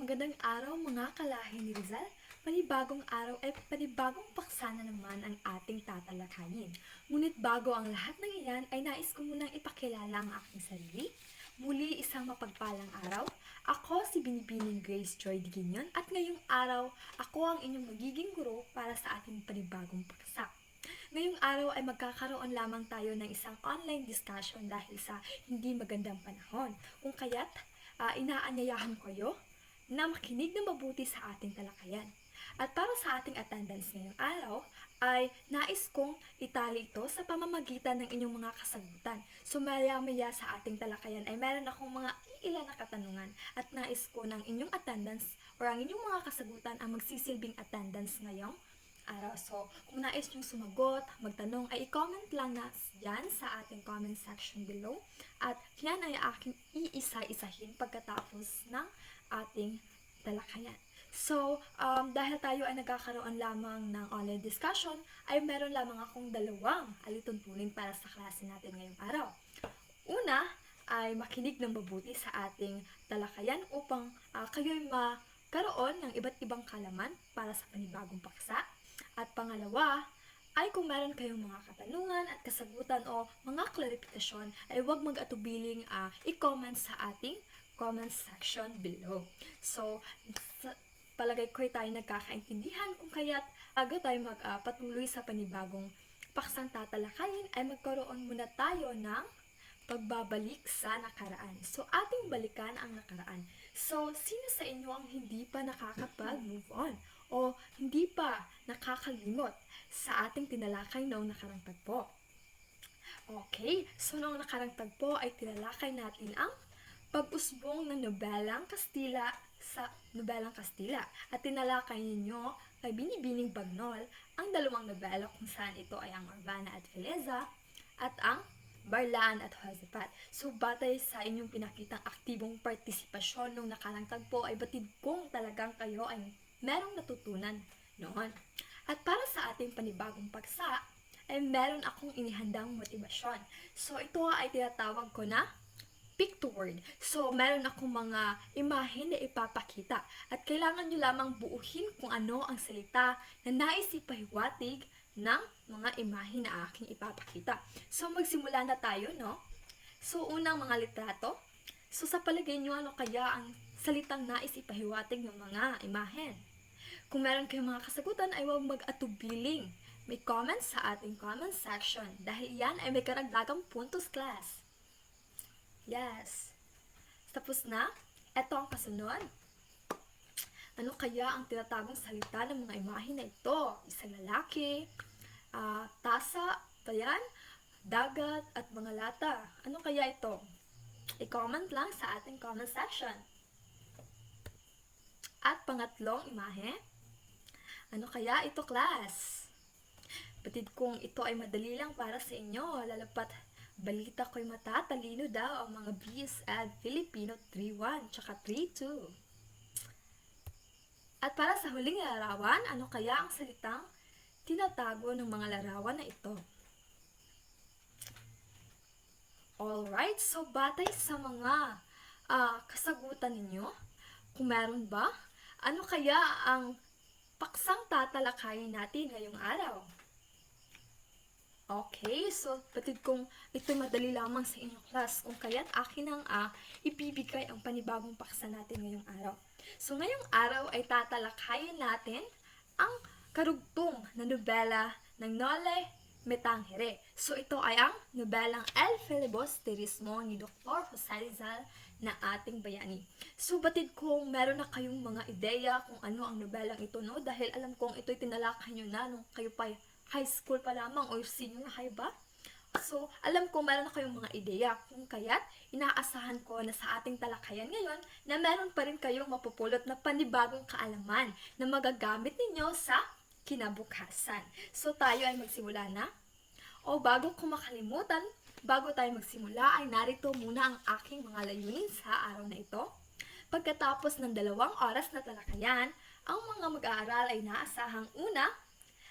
Magandang araw mga kalahi ni Rizal. Panibagong araw ay panibagong paksa na naman ang ating tatalakayin. Ngunit bago ang lahat ng iyan ay nais ko munang ipakilala ang aking sarili. Muli isang mapagpalang araw. Ako si Binibining Grace Joy Diguinyon at ngayong araw ako ang inyong magiging guro para sa ating panibagong paksa. Ngayong araw ay magkakaroon lamang tayo ng isang online discussion dahil sa hindi magandang panahon. Kung kaya't inaanyayahan ko kayo na makinig na mabuti sa ating talakayan. At para sa ating attendance ngayong araw, ay nais kong itali ito sa pamamagitan ng inyong mga kasagutan. So maya-maya sa ating talakayan ay meron akong mga ilan na katanungan at nais ko ng inyong attendance or ang inyong mga kasagutan ang magsisilbing attendance ngayong araw. So, kung nais niyong sumagot, magtanong, ay i-comment lang na yan sa ating comment section below. At yan ay aking iisa-isahin pagkatapos ng ating talakayan. So, dahil tayo ay nagkakaroon lamang ng online discussion, ay meron lamang akong dalawang alituntunin para sa klase natin ngayong araw. Una, ay makinig ng mabuti sa ating talakayan upang kayo'y magkaroon ng iba't ibang kalaman para sa panibagong paksa. At pangalawa, ay kung meron kayong mga katanungan at kasagutan o mga klarifikasyon, ay huwag mag-atubiling i-comment sa ating comment section below. So, palagay ko ay tayo nagkakaintindihan kung kaya't bago tayo magpatuloy sa panibagong paksang tatalakayin, ay magkaroon muna tayo ng pagbabalik sa nakaraan. So, ating balikan ang nakaraan. So, sino sa inyo ang hindi pa nakakapag-move on o hindi pa nakakalimot sa ating tinalakay noong nakarang tagpo? Okay, so noong nakarang tagpo ay tinalakay natin ang pag-usbong ng nobelang Kastila sa nobelang Kastila at tinalakay ninyo kay Binibining Bagnol ang dalawang nobela kung saan ito ay ang Urbana at Feleza at ang Barlaan at Josefat. So, batay sa inyong pinakitang aktibong partisipasyon nung nakarang tagpo ay batid kong talagang kayo ay merong natutunan noon. At para sa ating panibagong paksa, ay meron akong inihandang motibasyon. So, ito ay tinatawag ko na pick to word. So, meron akong mga imahe na ipapakita at kailangan nyo lamang buuhin kung ano ang salita na nais ipahiwatig ng mga imahe na aking ipapakita. So, magsimula na tayo, no? So, unang mga litrato. So, sa palagay nyo, ano kaya ang salitang nais ipahiwatig ng mga imahen? Kung meron kayong mga kasagutan, ay huwag mag-atubiling. May comments sa ating comment section dahil yan ay may karagdagang puntos, class. Yes. Tapos na. Ito ang kasunod. Ano kaya ang tinatawag salita ng mga imahe na ito? Isang lalaki, tasa, bayan, dagat, at mga lata. Ano kaya ito? I-comment lang sa ating comment section. At pangatlong imahe. Ano kaya ito, class? Batid kong ito ay madali lang para sa inyo, lalapat balita ko'y matatalino daw ang mga BSED Filipino 3.1 tsaka 3.2. At para sa huling larawan, ano kaya ang salitang tinatago ng mga larawan na ito? Alright, so batay sa mga kasagutan ninyo, kung meron ba, ano kaya ang paksang tatalakayin natin ngayong araw? Okay, so batid kong ito'y madali lamang sa inyong class kung kaya't akin ang ibibigay ang panibagong paksa natin ngayong araw. So ngayong araw ay tatalakayin natin ang karugtong na nobela ng Noli Me Tangere. So ito ay ang nobelang El Filibusterismo ni Dr. Jose Rizal na ating bayani. So batid kong meron na kayong mga ideya kung ano ang nobelang ito, no? Dahil alam kong ito'y tinalakay nyo na nung kayo pa high school pa lamang or senior high ba? So, alam ko meron na kayong mga ideya kung kaya't inaasahan ko na sa ating talakayan ngayon na meron pa rin kayong mapupulot na panibagong kaalaman na magagamit ninyo sa kinabukasan. So, tayo ay magsimula na. O bago ko makalimutan, bago tayo magsimula ay narito muna ang aking mga layunin sa araw na ito. Pagkatapos ng 2 oras na talakayan, ang mga mag-aaral ay naasahang una,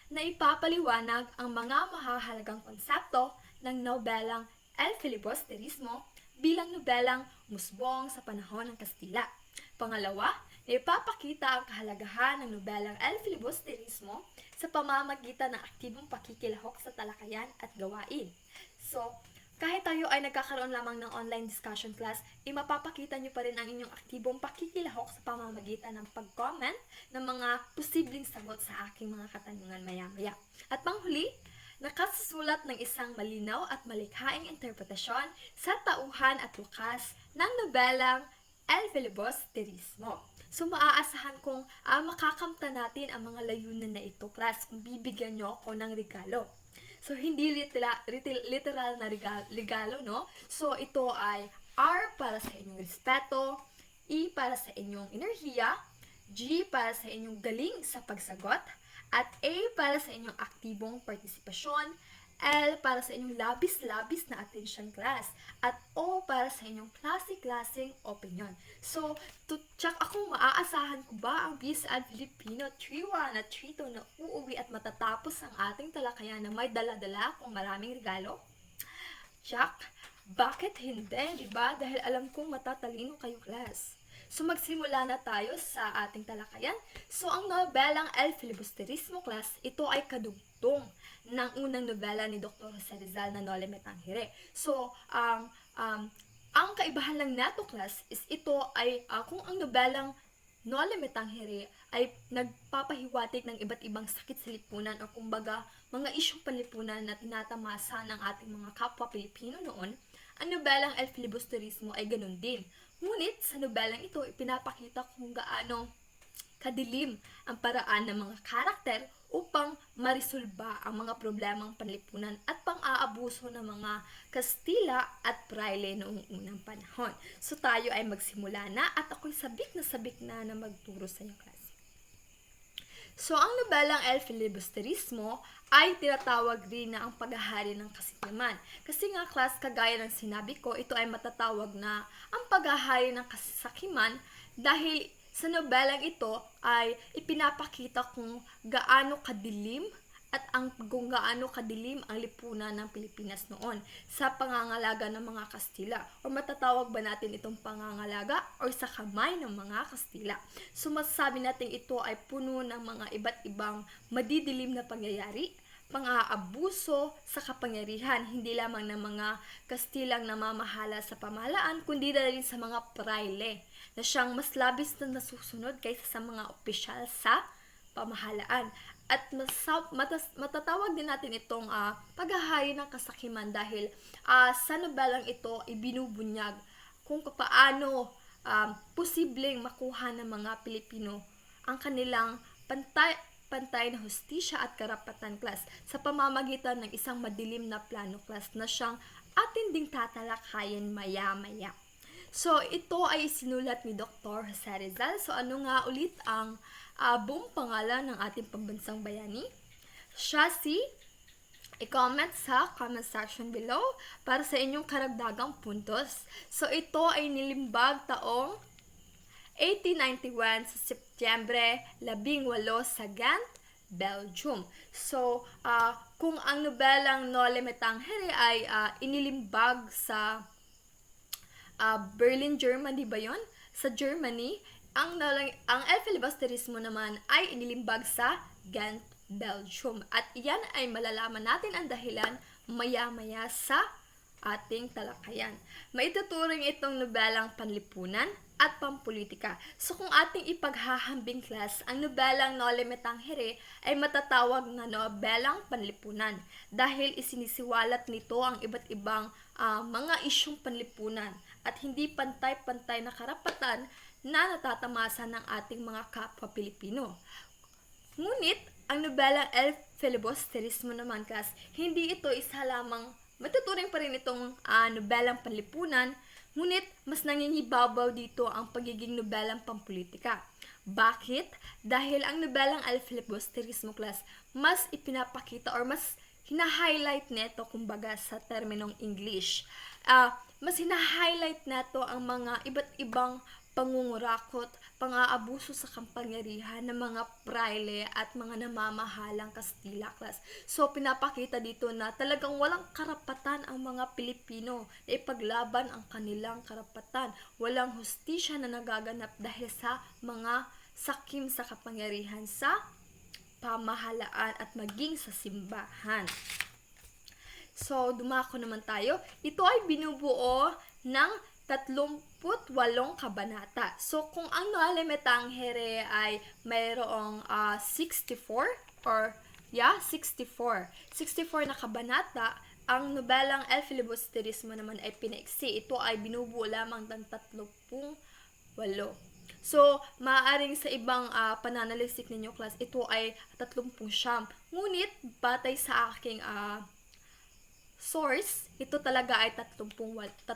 na ipapaliwanag ang mga mahahalagang konsepto ng nobelang El Filibusterismo bilang nobelang musbong sa panahon ng Kastila. Pangalawa, Ipapakita ang kahalagahan ng nobelang El Filibusterismo sa pamamagitan ng aktibong pakikilahok sa talakayan at gawain. So, kahit tayo ay nagkakaroon lamang ng online discussion class, mapapakita nyo pa rin ang inyong aktibong pakikilahok sa pamamagitan ng pag-comment ng mga posibleng sagot sa aking mga katanungan maya-maya. At panghuli, nakasusulat ng isang malinaw at malikhaing interpretasyon sa tauhan at wakas ng nobelang El Filibusterismo. So, maaasahan kong makakamta natin ang mga layunan na ito, class, kung bibigyan nyo ako ng regalo. So, hindi literal na regalo, no? So, ito ay R para sa inyong respeto, E para sa inyong enerhiya, G para sa inyong galing sa pagsagot, at A para sa inyong aktibong partisipasyon, L para sa inyong labis-labis na attention, class, at O para sa inyong klase-klaseng opinion. So, check ako, maaasahan ko ba ang BSAD Filipino 3-1 at 3-2 na uuwi at matatapos ang ating talakayan na may dala-dala kung maraming regalo? Check. Bakit hindi, diba? Dahil alam kong matatalino kayo, class. So, magsimula na tayo sa ating talakayan. So, ang nobelang El Filibusterismo, class, ito ay kadugtong ng unang nobela ni Dr. Jose Rizal na Noli Me Tangere. So, ang kaibahan lang nato, class, is ito ay kung ang nobelang Noli Me Tangere ay nagpapahiwatig ng iba't ibang sakit sa lipunan o kumbaga mga isyong panlipunan na tinatamasa ng ating mga kapwa Pilipino noon, ang nobelang El Filibusterismo ay ganun din. Ngunit sa nobelang ito, ipinapakita kung gaano kadilim ang paraan ng mga karakter upang marisolba ang mga problemang panlipunan at pang-aabuso ng mga Kastila at Praile noong unang panahon. So tayo ay magsimula na at ako'y sabik na magturo sa inyo, class. So ang nobelang El Filibusterismo ay tinatawag rin na ang paghahari ng kasakiman. Kasi nga, class, kagaya ng sinabi ko, ito ay matatawag na ang paghahari ng kasakiman dahil sa nobelang ito ay ipinapakita kung gaano kadilim kung gaano kadilim ang lipunan ng Pilipinas noon sa pangangalaga ng mga Kastila. O matatawag ba natin itong pangangalaga o sa kamay ng mga Kastila? So masasabi natin ito ay puno ng mga iba't ibang madidilim na pangyayari, pang-aabuso sa kapangyarihan, hindi lamang ng mga Kastilang namamahala sa pamahalaan, kundi na rin sa mga praile na siyang mas labis na nasusunod kaysa sa mga opisyal sa pamahalaan. At matatawag din natin itong paghahari ng kasakiman dahil sa nobelang ito ibinubunyag kung paano posibleng makuha ng mga Pilipino ang kanilang pantay na hustisya at karapatan, class, sa pamamagitan ng isang madilim na plano, class, na siyang atin ding tatalakayin maya-maya. So, ito ay sinulat ni Dr. Jose Rizal. So, ano nga ulit ang buong pangalan ng ating pambansang bayani? Siya si i-comment sa comment section below para sa inyong karagdagang puntos. So, ito ay nilimbag taong 1891 sa Setyembre 18 sa Ghent, Belgium. So, kung ang nobelang Noli Me Tangere ay inilimbag sa Berlin, Germany ba yun? Sa Germany, ang El Filibusterismo naman ay inilimbag sa Ghent, Belgium. At iyan ay malalaman natin ang dahilan maya-maya sa ating talakayan. Maituturing itong nobelang panlipunan at pampolitika. So kung ating ipaghahambing, class, ang nobelang Noli Me Tangere ay matatawag na nobelang panlipunan dahil isinisiwalat nito ang iba't ibang mga isyong panlipunan at hindi pantay-pantay na karapatan na natatamasa ng ating mga kapwa Pilipino. Ngunit, ang nobelang El Filibusterismo naman, class, hindi ito isa lamang, matuturing pa rin itong nobelang panlipunan, ngunit mas nangingibabaw dito ang pagiging nobelang pampolitika. Bakit? Dahil ang nobelang El Filibusterismo, class, mas ipinapakita or mas hina-highlight nito, kumbaga sa terminong English, mas hina-highlight nato ang mga iba't ibang pangungurakot, pang-aabuso sa kapangyarihan ng mga praile at mga namamahalang Kastila class. So, pinapakita dito na talagang walang karapatan ang mga Pilipino na ipaglaban ang kanilang karapatan. Walang hustisya na nagaganap dahil sa mga sakim sa kapangyarihan sa pamahalaan at maging sa simbahan. So, dumako naman tayo. Ito ay binubuo ng 38 kabanata. So, kung ang Nuale Metangere ay mayroong 64 or 64. 64 na kabanata, ang nobelang El Filibusterismo naman ay pinaiksi. Ito ay binubuo lamang ng 38. So, maaaring sa ibang pananalisik ninyo class, ito ay 39. Ngunit, batay sa aking source, ito talaga ay 38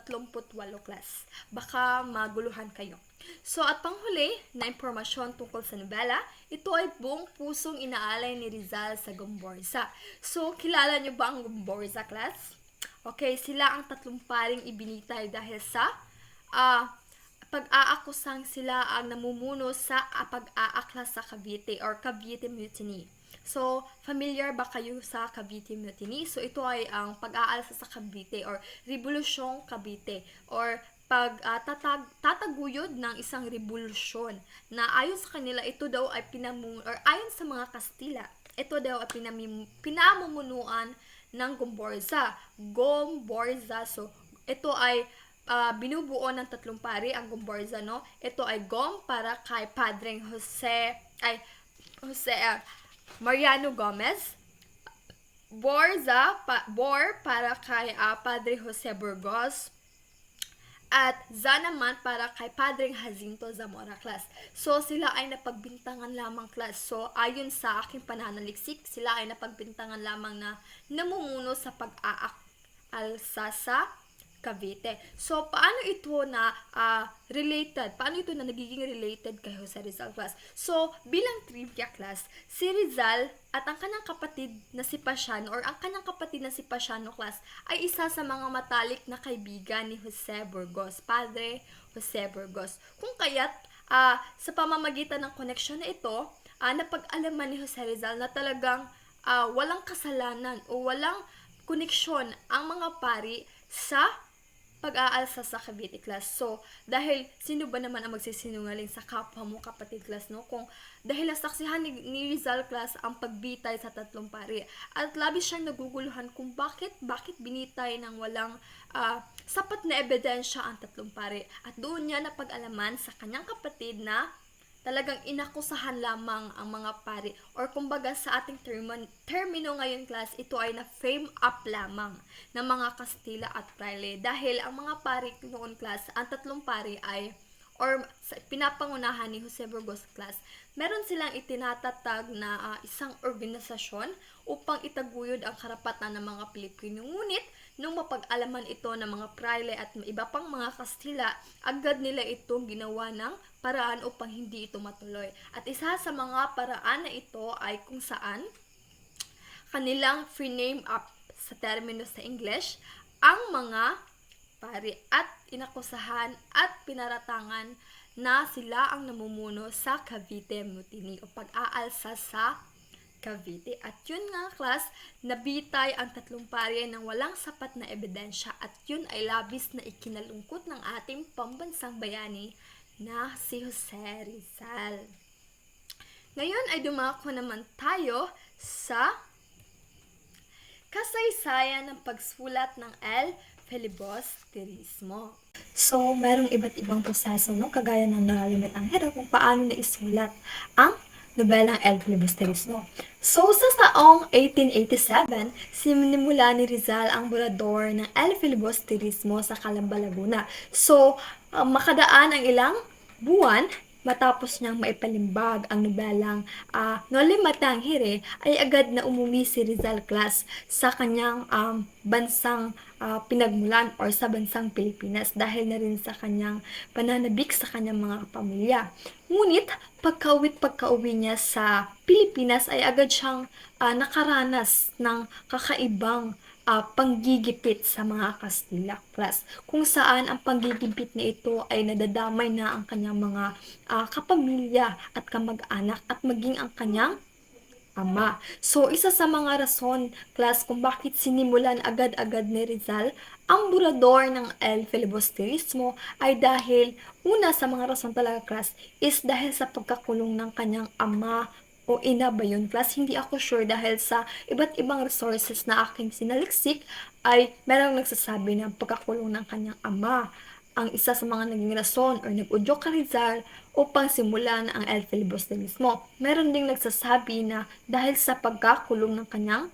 class. Baka maguluhan kayo. So, at panghuli na impormasyon tungkol sa nobela, ito ay buong pusong inaalay ni Rizal sa Gomborza. So, kilala nyo ba ang Gomborza class? Okay, sila ang 3 paring ibinitay dahil sa pag-aakusang sila ang namumuno sa pag-aaklas sa Cavite or Cavite Mutiny. So, familiar ba kayo sa Cavite Mutiny? So, ito ay ang pag-aalsa sa Cavite or Revolusyong Cavite or tataguyod ng isang revolusyon na ayon sa kanila ito daw ay ayon sa mga Kastila, ito daw ay pinamumunuan ng Gomborza. So, ito ay binubuo ng 3 pari ang Gomborza, no? Ito ay Gom para kay Padring Mariano Gomez, Bor para kay Padre Jose Burgos, at Za naman para kay Padring Jacinto Zamora class. So, sila ay napagbintangan lamang class. So, ayon sa aking pananaliksik, sila ay napagbintangan lamang na namumuno sa pag-aalsa sa Cavite. So, paano ito na related? Paano ito na nagiging related kay Jose Rizal class? So, bilang trivia class, si Rizal at ang kanyang kapatid na si Pasiano or ang kanyang kapatid na si Pasiano class ay isa sa mga matalik na kaibigan ni Jose Burgos, Padre Jose Burgos. Kung kaya't sa pamamagitan ng koneksyon na ito, napag-alaman ni Jose Rizal na talagang walang kasalanan o walang koneksyon ang mga pari sa pag-aalsa sa Cavite class. So, dahil sino ba naman ang magsisinungaling sa kapwa mo kapatid class, no? Kung dahil nasaksihan ni Rizal class ang pagbitay sa 3 pari. At labis siyang naguguluhan kung bakit binitay ng walang sapat na ebidensya ang 3 pari. At doon niya napag-alaman sa kanyang kapatid na talagang inakusahan lamang ang mga pari or kumbaga sa ating termino ngayon class, ito ay na-frame up lamang ng mga Kastila at Praile dahil ang mga pari noon class, ang 3 pari ay or pinapangunahan ni Jose Burgos class, meron silang itinatatag na isang organisasyon upang itaguyod ang karapatan ng mga Pilipino. Ngunit, nung mapag-alaman ito ng mga Praile at iba pang mga Kastila, agad nila itong ginawa ng paraan upang hindi ito matuloy. At isa sa mga paraan na ito ay kung saan kanilang free-name up sa termino sa English ang mga pari at inakusahan at pinaratangan na sila ang namumuno sa Cavite Mutiny o pag-aalsa sa Cavite. At yun nga class, nabitay ang 3 pari ng walang sapat na ebidensya at yun ay labis na ikinalungkot ng ating pambansang bayani na si Jose Rizal. Ngayon ay dumako naman tayo sa kasaysayan ng pagsulat ng El Filibusterismo. So, merong iba't ibang proseso, no? Kagaya ng nakalimit ang hero kung paano naisulat ang nobelang El Filibusterismo. So, sa taong 1887, sinimula ni Rizal ang burador ng El Filibusterismo sa Calamba, Laguna. So, makadaan ang ilang buwan, matapos niyang maipalimbag ang nobelang Noli Me Tangere, ay agad na umumi si Rizal class sa kanyang bansang pinagmulan or sa bansang Pilipinas dahil na rin sa kanyang pananabik sa kanyang mga pamilya. Ngunit, pagka-uwi niya sa Pilipinas ay agad siyang nakaranas ng kakaibang panggigipit sa mga Kastila class, kung saan ang panggigipit na ito ay nadadamay na ang kanyang mga kapamilya at kamag-anak at maging ang kanyang ama. So, isa sa mga rason, class, kung bakit sinimulan agad-agad ni Rizal ang burador ng El Filibusterismo ay dahil, una sa mga rason talaga, class, is dahil sa pagkakulong ng kanyang ama o ina ba yun, class? Hindi ako sure dahil sa iba't ibang resources na aking sinaliksik ay merong nagsasabi ng pagkakulong ng kanyang ama ang isa sa mga naging rason or nag-udyok kay Rizal upang simulan ang El Filibusterismo. Meron ding nagsasabi na dahil sa pagkakulong ng kanyang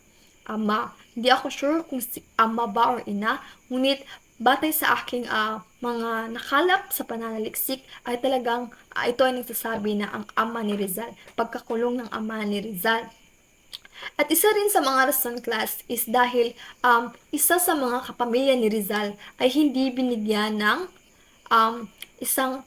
ama. Hindi ako sure kung si ama ba or ina, ngunit batay sa aking mga nakalap sa pananaliksik ay talagang ito ay nagsasabi na ang ama ni Rizal, pagkakulong ng ama ni Rizal. At isa rin sa mga rason, class, is dahil isa sa mga kapamilya ni Rizal ay hindi binigyan ng isang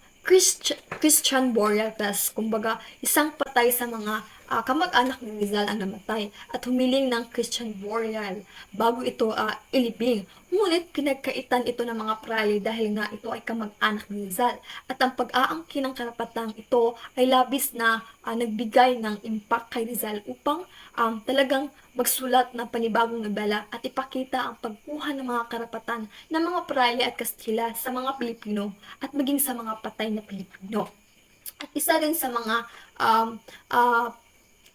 Christian burial, class. Kumbaga, isang patay sa mga kamag-anak ni Rizal ang namatay at humiling ng Christian burial bago ito ilibing. Ngunit pinagkaitan ito ng mga prali dahil nga ito ay kamag-anak ni Rizal. At ang pag-aangkin ng karapatang ito ay labis na nagbigay ng impact kay Rizal upang talagang magsulat ng panibagong nobela at ipakita ang pagkuha ng mga karapatan ng mga prali at Kastila sa mga Pilipino at maging sa mga patay na Pilipino. At isa rin sa mga um, uh,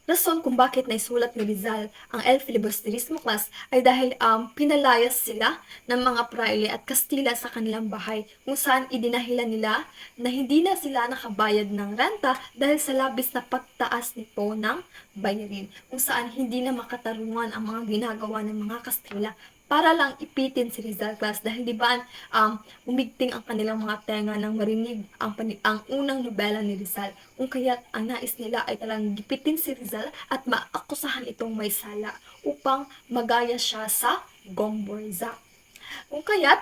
rason kung bakit naisulat ni Rizal ang El Filibusterismo, class ay dahil pinalayas sila ng mga praile at Kastila sa kanilang bahay kung saan idinahilan nila na hindi na sila nakabayad ng renta dahil sa labis na pagtaas nito ng bayarin, kung saan hindi na makatarungan ang mga ginagawa ng mga Kastila para lang ipitin si Rizal, class, dahil di ba umigting ang kanilang mga tenga nang marinig ang unang nobela ni Rizal, kung kaya't ang nais nila ay talagang gipitin si Rizal at maakusahan itong may sala upang magaya siya sa Gomburza. Kung kaya't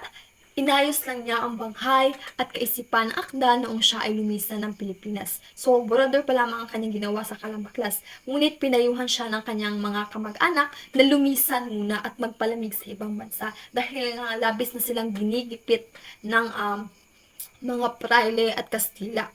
inayos lang niya ang banghay at kaisipan ng akda noong siya ay lumisan ng Pilipinas. So, borador pa lamang ang kanyang ginawa sa Calambaclas. Ngunit pinayuhan siya ng kanyang mga kamag-anak na lumisan muna at magpalamig sa ibang bansa dahil labis na silang ginigipit ng mga praile at Kastila.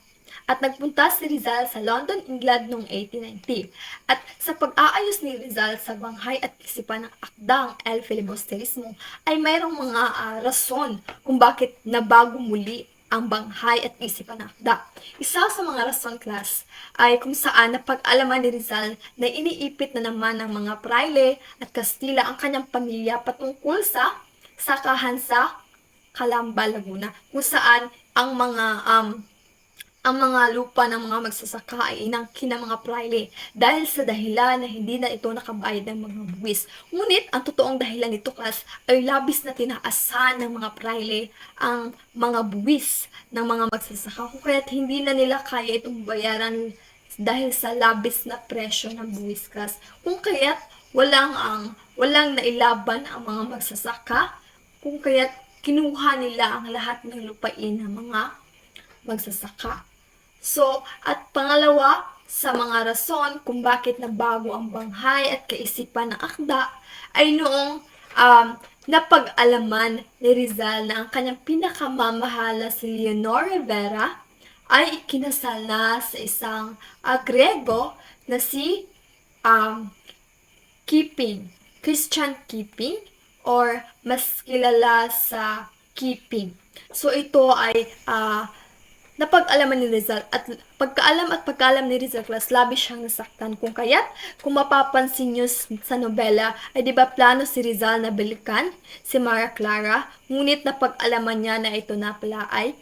At nagpunta si Rizal sa London, England noong 1890. At sa pag-aayos ni Rizal sa banghay at isipan ng akdang El Filibusterismo ay mayroong mga rason kung bakit nabago muli ang banghay at isipan ng akda. Isa sa mga rason, class, ay kung saan napag-alaman ni Rizal na iniipit na naman ng mga praile at Kastila ang kanyang pamilya patungkol sa sakahan sa Calamba, Laguna, kung saan ang mga lupa ng mga magsasaka ay inangkin ng mga praile dahil sa dahilan na hindi na ito nakabayad ng mga buwis. Ngunit, ang totoong dahilan nito, class, ay labis na tinaasan ng mga praile ang mga buwis ng mga magsasaka kung kaya't hindi na nila kaya itong bayaran dahil sa labis na presyo ng buwis, class. Kung kaya't walang nailaban ang mga magsasaka, kung kaya't kinuha nila ang lahat ng lupain ng mga magsasaka. So, at pangalawa, sa mga rason kung bakit nabago ang banghay at kaisipan ng akda ay noong napag-alaman ni Rizal na ang kanyang pinakamamahala si Leonor Rivera ay ikinasal na sa isang Grego na si um, Keeping, Christian Keeping, or mas kilala sa Keeping. So, ito ay napag-alaman ni Rizal at pagkaalam ni Rizal, class, labis siyang nasaktan. Kung kaya't, kung mapapansin nyo sa nobela, ay di ba plano si Rizal na balikan si Maria Clara, ngunit napag-alaman niya na ito na pala ay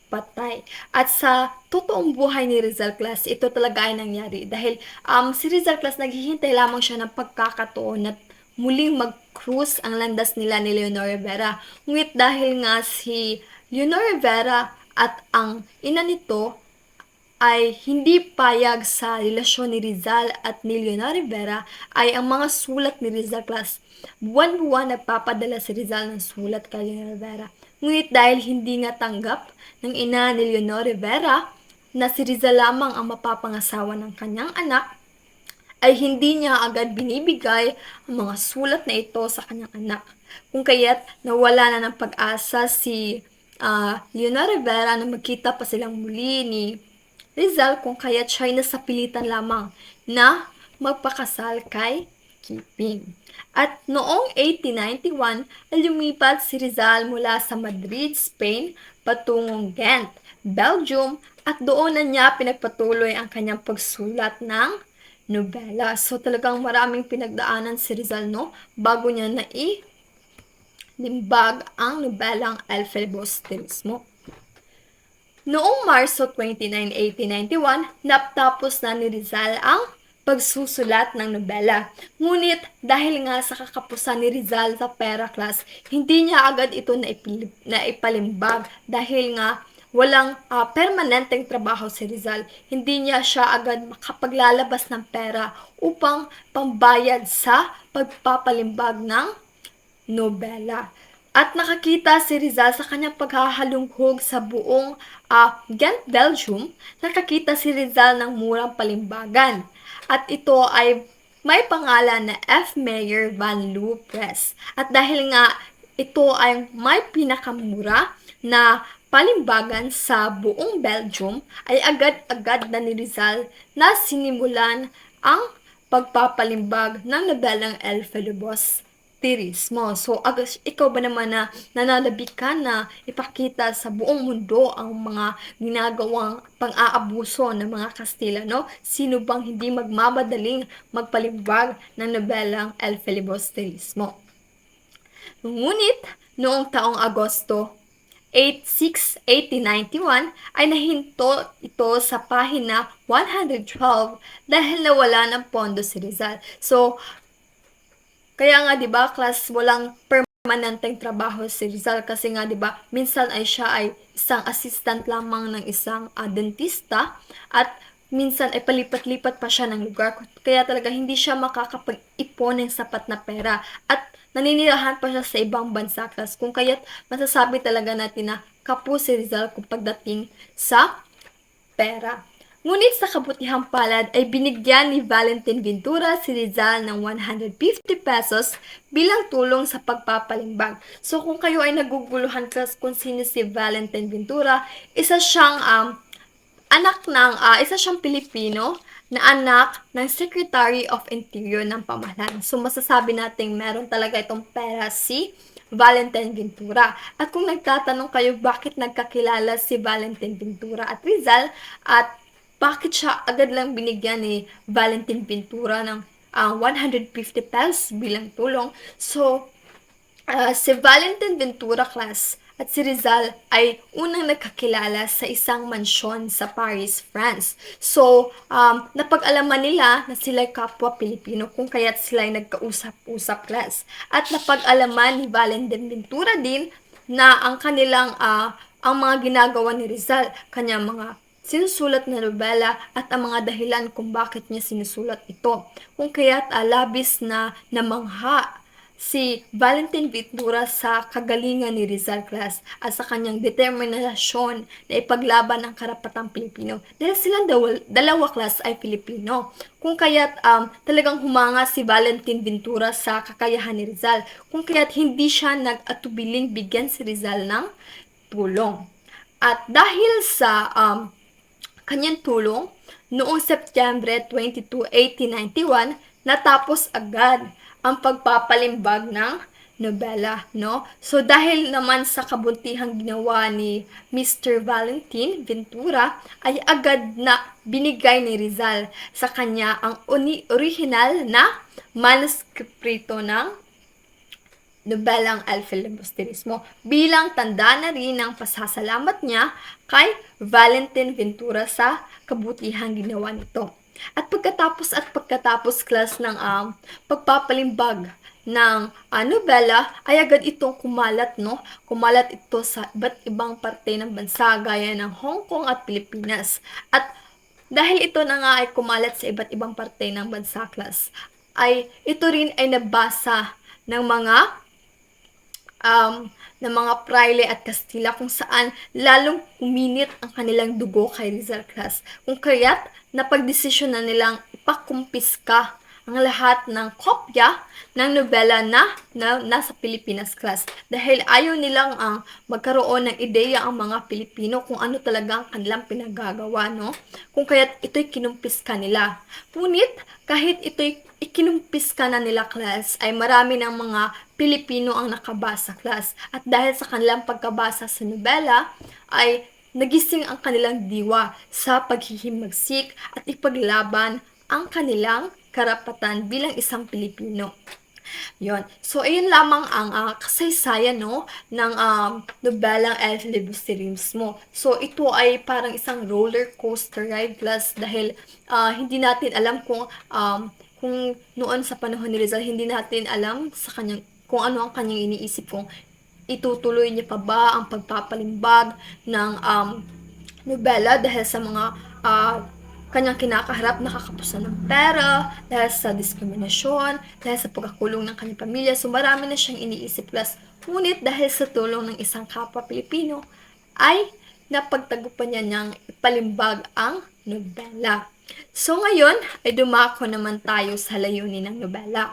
patay. At sa totoong buhay ni Rizal, class, ito talaga ay nangyari dahil si Rizal, class, naghihintay lamang siya ng pagkakataon at muling mag-cruise ang landas nila ni Leonor Rivera. Ngunit dahil nga si Leonor Rivera at ang ina nito ay hindi payag sa relasyon ni Rizal at ni Leonor Rivera, ay ang mga sulat ni Rizal, class, buwan-buwan nagpapadala si Rizal ng sulat kay Leonor Rivera. Ngunit dahil hindi nga tanggap ng ina ni Leonor Rivera na si Rizal lamang ang mapapangasawa ng kanyang anak, ay hindi niya agad binibigay ang mga sulat na ito sa kanyang anak. Kung kaya't nawala na ng pag-asa si Leona Rivera na magkita pa silang muli ni Rizal, kung kaya't siya'y nasapilitan lamang na magpakasal kay Kiping. At noong 1891 ay lumipat si Rizal mula sa Madrid, Spain patungong Ghent, Belgium, at doon na niya pinagpatuloy ang kanyang pagsulat ng nobela. So talagang maraming pinagdaanan si Rizal, no, bago niya limbag ang nobelang El Filibusterismo. Noong Marso 29, 1891, natapos na ni Rizal ang pagsusulat ng nobela. Ngunit dahil nga sa kakapusan ni Rizal sa pera class, hindi niya agad ito naipalimbag dahil nga walang permanenteng trabaho si Rizal. Hindi niya siya agad makapaglalabas ng pera upang pambayad sa pagpapalimbag ng nobela. At nakakita si Rizal sa kanyang paghahalungkog sa buong Ghent, Belgium, nakakita si Rizal ng murang palimbagan. At ito ay may pangalan na F. Mayer van Loo Press. At dahil nga ito ay may pinakamura na palimbagan sa buong Belgium, ay agad-agad na ni Rizal na sinimulan ang pagpapalimbag ng nobelang El Filibusterismo. So, ikaw ba naman na nananabik ka na ipakita sa buong mundo ang mga ginagawang pang-aabuso ng mga Kastila, no? Sino bang hindi magmamadaling magpalimbag ng nobelang El Filibusterismo? Ngunit, noong taong Agosto 1891 ay nahinto ito sa pahina 112 dahil nawala ng pondo si Rizal. So, kaya nga 'di ba, class, walang permanenteng trabaho si Rizal kasi nga 'di ba, minsan ay siya ay isang assistant lamang ng isang dentista at minsan ay palipat-lipat pa siya ng lugar. Kaya talaga hindi siya makakapag-ipon ng sapat na pera at naninirahan pa siya sa ibang bansa, class. Kung kaya't masasabi talaga natin na kapo si Rizal kung pagdating sa pera. Ngunit sa kabutihang palad ay binigyan ni Valentin Ventura si Rizal ng 150 pesos bilang tulong sa pagpapalimbag. So kung kayo ay naguguluhan kung sino si Valentin Ventura, isa siyang Pilipino na anak ng Secretary of Interior ng pamahalaan. So masasabi nating meron talaga itong pera si Valentin Ventura. At kung nagtatanong kayo bakit nagkakilala si Valentin Ventura at Rizal at bakit siya agad lang binigyan ni Valentin Ventura ng 150 pesos bilang tulong. So, si Valentin Ventura, class, at si Rizal ay unang nagkakilala sa isang mansyon sa Paris, France. So, napag-alaman nila na sila'y kapwa Pilipino kung kaya't sila'y nagkausap-usap, class. At napag-alaman ni Valentin Ventura din na ang mga ginagawa ni Rizal, kanyang mga sinusulat na nobela at ang mga dahilan kung bakit niya sinusulat ito. Kung kaya't labis na namangha si Valentin Ventura sa kagalingan ni Rizal, class, at sa kanyang determinasyon na ipaglaban ang karapatang Pilipino. Dahil silang dalawa, class, ay Pilipino. Kung kaya't talagang humanga si Valentin Ventura sa kakayahan ni Rizal. Kung kaya't hindi siya nag-atubiling bigyan si Rizal ng tulong. At dahil sa kanyang tulong, noong Setyembre 22, 1891, natapos agad ang pagpapalimbag ng nobela, no? So dahil naman sa kabutihang ginawa ni Mr. Valentin Ventura, ay agad na binigay ni Rizal sa kanya ang original na manuskripto ng nobelang El Filibusterismo bilang tanda na rin ng pasasalamat niya kay Valentin Ventura sa kabutihang ginawa nito. At pagkatapos, class, ng pagpapalimbag ng nobela ay agad itong kumalat, no? Kumalat ito sa iba't ibang parte ng bansa gaya ng Hong Kong at Pilipinas. At dahil ito na nga ay kumalat sa iba't ibang parte ng bansa, class, ay ito rin ay nabasa ng mga praile at Kastila kung saan lalong uminit ang kanilang dugo kay Rizal, class. Kung kaya't napagdesisyon na nilang ipakumpiska ang lahat ng kopya ng nobela na nasa Pilipinas class. Dahil ayaw nilang magkaroon ng ideya ang mga Pilipino kung ano talaga ang kanilang pinagagawa, no? Kung kaya't ito'y kinumpiska nila. Ngunit kahit ito'y ikinumpiska na nila class, ay marami ng mga Pilipino ang nakabasa class. At dahil sa kanilang pagkabasa sa nobela, ay nagising ang kanilang diwa sa paghihimagsik at ipaglaban ang kanilang karapatan bilang isang Pilipino. Yon. So, ayun lamang ang kasaysayan, no, ng nobelang El Filibusterismo. So, ito ay parang isang roller coaster ride plus dahil hindi natin alam kung noon sa panahon ni Rizal, hindi natin alam sa kanyang kung ano ang kanyang iniisip, kung itutuloy niya pa ba ang pagpapalimbag ng nobela dahil sa mga kanyang kinakaharap na kakapusan ng pera, dahil sa diskriminasyon, dahil sa pagkakulong ng kanyang pamilya. So marami na siyang iniisip plus. Ngunit dahil sa tulong ng isang kapwa Pilipino, ay napagtagupan niya niyang ipalimbag ang nobela. So ngayon, ay dumako naman tayo sa layunin ng nobela.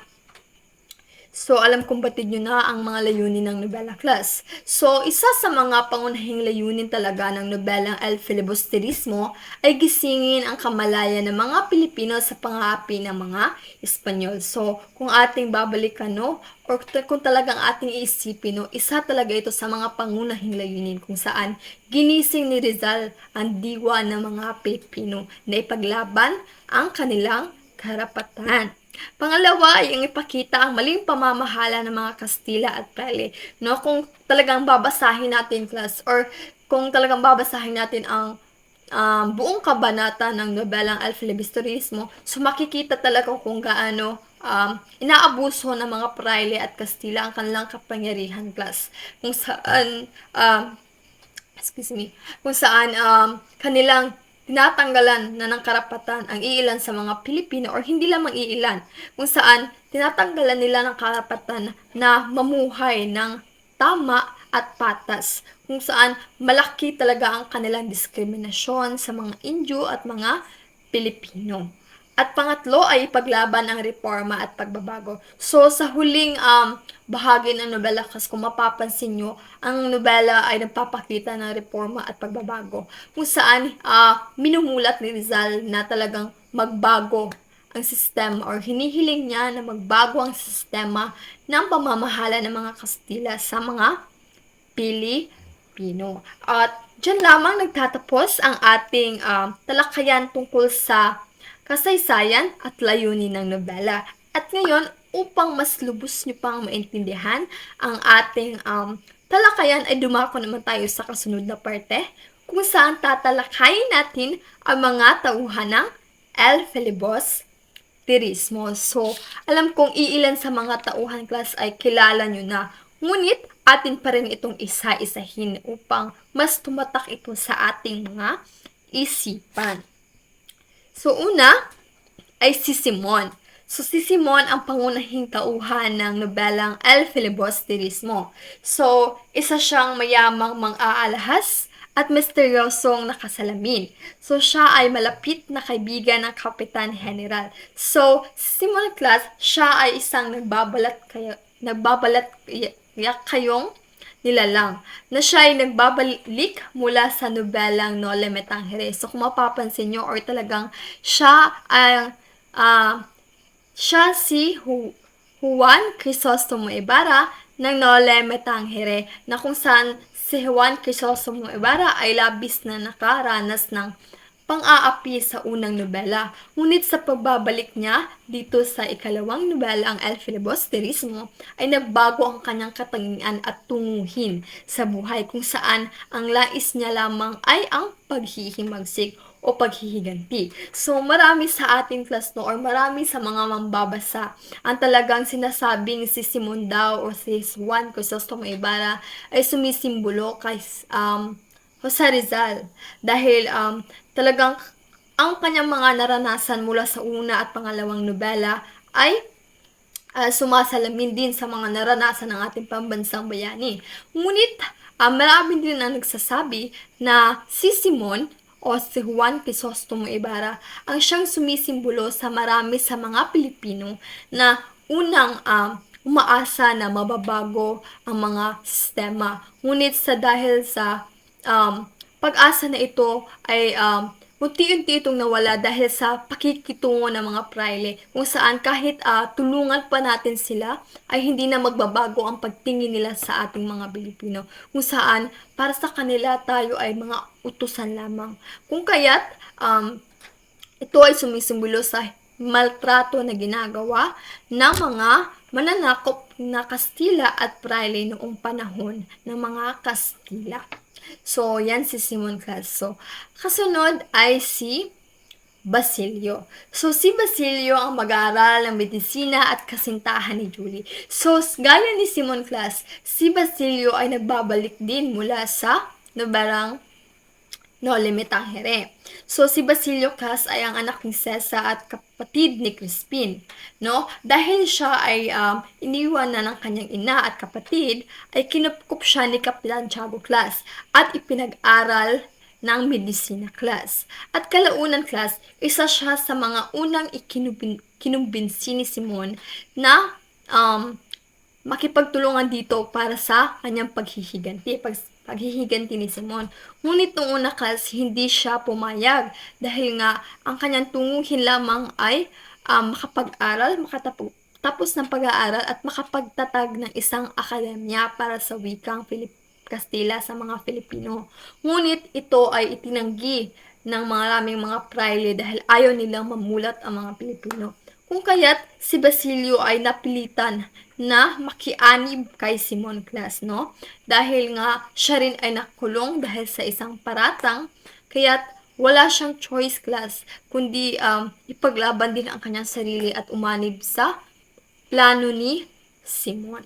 So, alam kong batid nyo na ang mga layunin ng nobela class. So, isa sa mga pangunahing layunin talaga ng nobelang El Filibusterismo ay gisingin ang kamalayan ng mga Pilipino sa pangapi ng mga Espanyol. So, kung ating babalikan, no, or kung talagang ating iisipin, no, isa talaga ito sa mga pangunahing layunin kung saan ginising ni Rizal ang diwa ng mga Pilipino na ipaglaban ang kanilang karapatan. Pangalawa ay ang ipakita ang maling pamamahala ng mga Kastila at Pele. No, kung talagang babasahin natin class or kung talagang babasahin natin ang buong kabanata ng nobelang El Filibusterismo, so makikita talaga kung gaano inaabuso ng mga Praile at Kastila ang kanilang kapangyarihan class. Kung saan kanilang tinatanggalan na ng karapatan ang iilan sa mga Pilipino or hindi lamang iilan, kung saan tinatanggalan nila ng karapatan na mamuhay ng tama at patas, kung saan malaki talaga ang kanilang diskriminasyon sa mga Indio at mga Pilipino. At pangatlo ay paglaban ang reforma at pagbabago. So, sa huling bahagi ng nobela, kasi kung mapapansin nyo, ang nobela ay nagpapakita ng reforma at pagbabago. Kung saan minumulat ni Rizal na talagang magbago ang sistema or hinihiling niya na magbago ang sistema ng pamamahala ng mga Kastila sa mga Pilipino. At dyan lamang nagtatapos ang ating talakayan tungkol sa kasaysayan at layunin ng nobela. At ngayon, upang mas lubos nyo pang maintindihan ang ating talakayan, ay dumako naman tayo sa kasunod na parte kung saan tatalakayin natin ang mga tauhan ng El Filibusterismo. So, alam kong iilan sa mga tauhan class ay kilala nyo na. Ngunit, atin pa rin itong isa-isahin upang mas tumatak ito sa ating mga isipan. So, una ay si Simon. So, si Simon ang pangunahing tauhan ng nobelang El Filibusterismo. So, isa siyang mayamang mang-aalahas at misteryosong nakasalamin. So, siya ay malapit na kaibigan ng Kapitan General. So, si Simon class, siya ay isang nagbabalat kayong nilalang na siya ay nagbabalik mula sa nobelang Noli Me Tangere. So, kung mapapansin nyo, or talagang siya si Juan Crisostomo Ibarra ng Noli Me Tangere, na kung saan si Juan Crisostomo Ibarra ay labis na nakaranas ng pang-aapi sa unang nobela. Ngunit sa pagbabalik niya dito sa ikalawang nobela, ang El Filibusterismo, ay nagbago ang kanyang katangian at tunguhin sa buhay, kung saan ang lais niya lamang ay ang paghihimagsik o paghihiganti. So, marami sa ating class, no, or marami sa mga mambabasa ang talagang sinasabing si Simon daw o si Juan Crisostomo Ibarra ay sumisimbolo kay Jose Rizal, dahil talagang ang kanyang mga naranasan mula sa una at pangalawang nobela ay sumasalamin din sa mga naranasan ng ating pambansang bayani. Ngunit marami din ang nagsasabi na si Simon o si Juan Crisostomo Ibarra ang siyang sumisimbolo sa marami sa mga Pilipino na unang umaasa na mababago ang mga sistema. Ngunit dahil sa um, pag-asa na ito ay unti-unti itong nawala dahil sa pakikitungo ng mga praile kung saan kahit tulungan pa natin sila ay hindi na magbabago ang pagtingin nila sa ating mga Pilipino kung saan para sa kanila tayo ay mga utusan lamang kung kaya't ito ay sumisimbolo sa maltrato na ginagawa ng mga mananakop na Kastila at Praile noong panahon ng mga Kastila. So, yan si Simon Clas. So, kasunod ay si Basilio. So, si Basilio ang mag-aaral ng medisina at kasintahan ni Julie. So, gaya ni Simon Clas, si Basilio ay nagbabalik din mula sa noberang No Limit Tangere. So, si Basilio Clas ay ang anak ni Cesa at kapatid ni Crispin. No? Dahil siya ay iniwan na ng kanyang ina at kapatid, ay kinupkup siya ni Kapitan Tiago Clas at ipinag-aral ng medisina class. At kalaunan class, isa siya sa mga unang kinumbinsi ni Simon na makipagtulungan dito para sa kanyang paghihiganti ni Simon. Ngunit nung una class, hindi siya pumayag dahil nga ang kanyang tunguhin lamang ay makapag-aral, tapos ng pag-aaral at makapagtatag ng isang akademya para sa wikang Kastila sa mga Filipino. Ngunit ito ay itinanggi ng maraming mga praile dahil ayaw nilang mamulat ang mga Pilipino. Kung kaya't si Basilio ay napilitan na makianib kay Simon Clas, no? Dahil nga siya rin ay nakulong dahil sa isang paratang, kaya't wala siyang choice class, kundi ipaglaban din ang kanyang sarili at umanib sa plano ni Simon.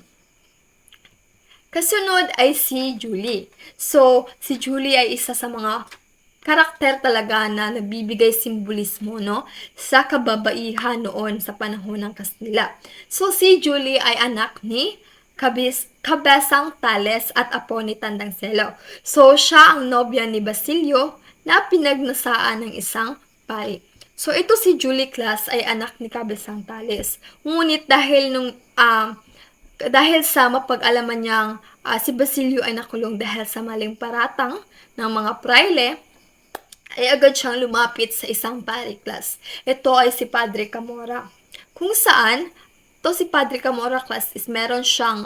Kasunod ay si Julie. So, si Julie ay isa sa mga karakter talaga na nagbibigay simbolismo, no, sa kababaihan noon sa panahon ng Kastila. So, si Julie ay anak ni Cabezang Tales at apo ni Tandang Selo. So, siya ang nobya ni Basilio na pinagnasaan ng isang pari. So, ito si Julie Clas ay anak ni Cabezang Tales. Ngunit dahil sa mapag-alaman niyang si Basilio ay nakulong dahil sa maling paratang ng mga praile, ay agad siyang lumapit sa isang pari class. Ito ay si Padre Camora. Kung saan, si Padre Camora class is meron siyang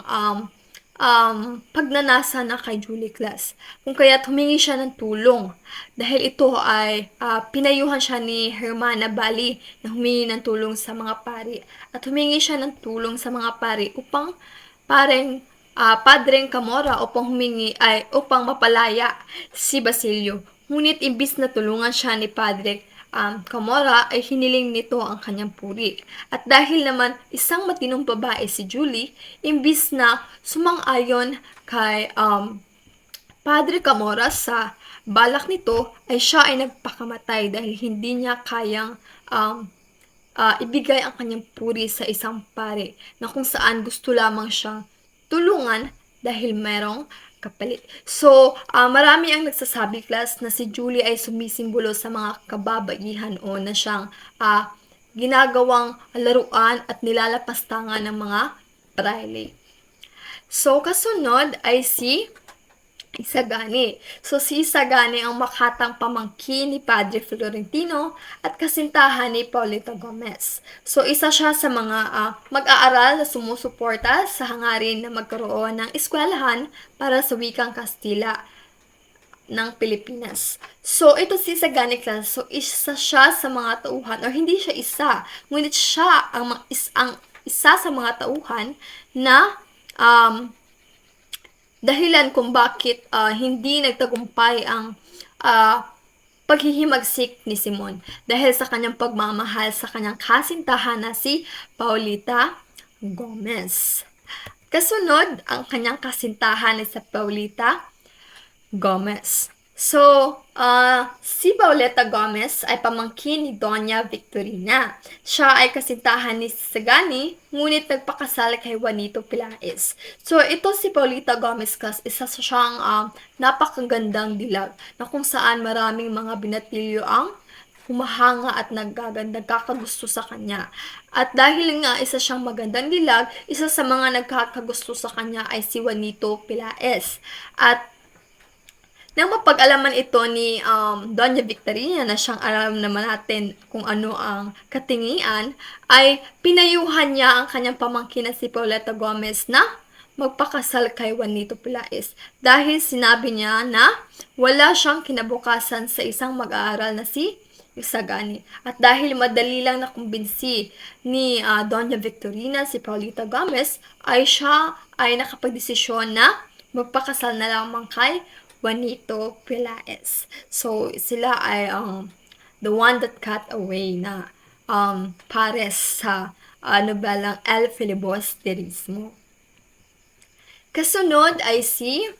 pagnanasa na kay Julie Clas. Kung kaya't humingi siya ng tulong. Dahil ito ay pinayuhan siya ni Hermana Bali na humingi ng tulong sa mga pari. At humingi siya ng tulong sa mga pari upang Padreng Camora upang mapalaya si Basilio. Ngunit imbis na tulungan siya ni Padre Camora ay hiniling nito ang kanyang puri. At dahil naman isang matinong babae si Julie, imbis na sumang-ayon kay Padre Camora sa balak nito, ay siya ay nagpakamatay dahil hindi niya kayang ibigay ang kanyang puri sa isang pare na kung saan gusto lamang siyang tulungan dahil merong kapalit. So, marami ang nagsasabi class na si Julie ay sumisimbolo sa mga kababaihan o na siyang ginagawang laruan at nilalapastangan ng mga praile. So, kasunod ay si Isagani. So, si Isagani ang makatang pamangkin ni Padre Florentino at kasintahan ni Paulito Gomez. So, isa siya sa mga mag-aaral na sumusuporta sa hangarin na magkaroon ng eskwelahan para sa wikang Kastila ng Pilipinas. So, ito si Isagani class. So, isa siya sa mga tauhan, or hindi siya isa, ngunit siya ang isa sa mga tauhan na dahilan kung bakit hindi nagtagumpay ang paghihimagsik ni Simon dahil sa kanyang pagmamahal sa kanyang kasintahan na si Paulita Gomez. Kasunod, ang kanyang kasintahan ay sa Paulita Gomez. Si Pauleta Gomez ay pamangkin ni Doña Victorina. Siya ay kasintahan ni Sagani, ngunit nagpakasal kay Juanito Pilaes. So, ito si Paulita Gomez class, isa siyang napakagandang dilag na kung saan maraming mga binatilyo ang humahanga at nagkakagusto sa kanya. At dahil nga isa siyang magandang dilag, isa sa mga nagkakagusto sa kanya ay si Juanito Pilaes. At nang mapag-alaman ito ni Doña Victorina na siyang alam naman natin kung ano ang katingian, ay pinayuhan niya ang kanyang pamangkin na si Pauleta Gomez na magpakasal kay Juanito Pilaes dahil sinabi niya na wala siyang kinabukasan sa isang mag-aaral na si Isagani. At dahil madali lang nakumbinsi ni Doña Victorina si Paulita Gomez, ay siya ay nakapagdesisyon na magpakasal na lamang kay Juanito Pilaes. So, sila ay the one that cut away na pares sa nobelang El Filibusterismo. Kasunod ay si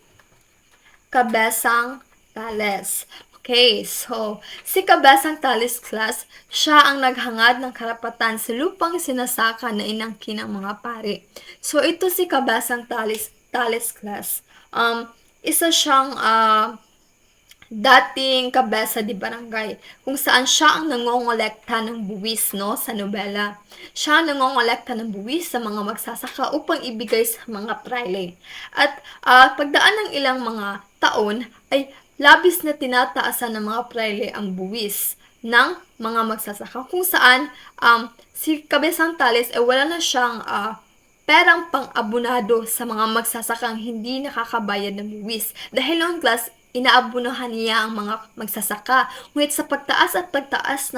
Cabezang Tales. Okay, so si Cabezang Tales class, siya ang naghangad ng karapatan sa lupang sinasaka na inangkin ng mga pare. So ito si Cabezang Tales class. Isa siyang dating kabesa di barangay, kung saan siya ang nangongolekta ng buwis no, sa nobela. Siya ang nangongolekta ng buwis sa mga magsasaka upang ibigay sa mga praile. At pagdaan ng ilang mga taon, ay labis na tinataasan ng mga praile ang buwis ng mga magsasaka, kung saan si Cabezang Tales ay wala na siyang perang pang-abonado sa mga magsasakang hindi nakakabayad ng buwis. Dahil noong class, inaabunahan niya ang mga magsasaka. Ngunit sa pagtaas at pagtaas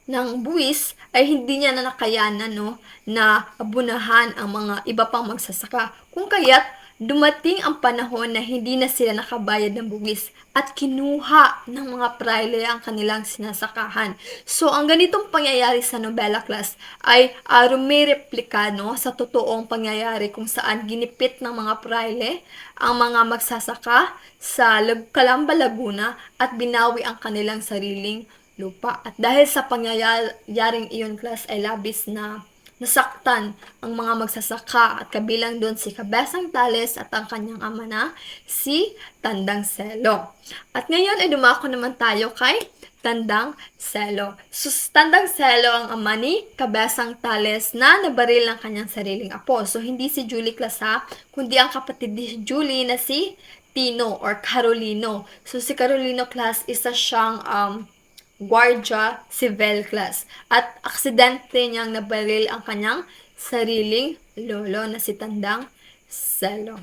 ng buwis, ay hindi niya na nakayanan na abunahan ang mga iba pang magsasaka. Kung kaya't dumating ang panahon na hindi na sila nakabayad ng buwis at kinuha ng mga praile ang kanilang sinasakahan. So, ang ganitong pangyayari sa nobela class ay rumireplika sa totoong pangyayari kung saan ginipit ng mga praile ang mga magsasaka sa Calamba, Laguna at binawi ang kanilang sariling lupa. At dahil sa pangyayaring iyon class ay labis na nasaktan ang mga magsasaka at kabilang doon si Cabezang Tales at ang kanyang ama na si Tandang Selo. At ngayon ay dumako naman tayo kay Tandang Selo. So, Tandang Selo ang ama ni Cabezang Tales na nabaril ng kanyang sariling apo. So, hindi si Julie Clasa, kundi ang kapatid ni Julie na si Tino or Carolino. So, si Carolino class, isa siyang Guardia Civil class. At aksidente niyang nabaril ang kanyang sariling lolo na si Tandang Selo.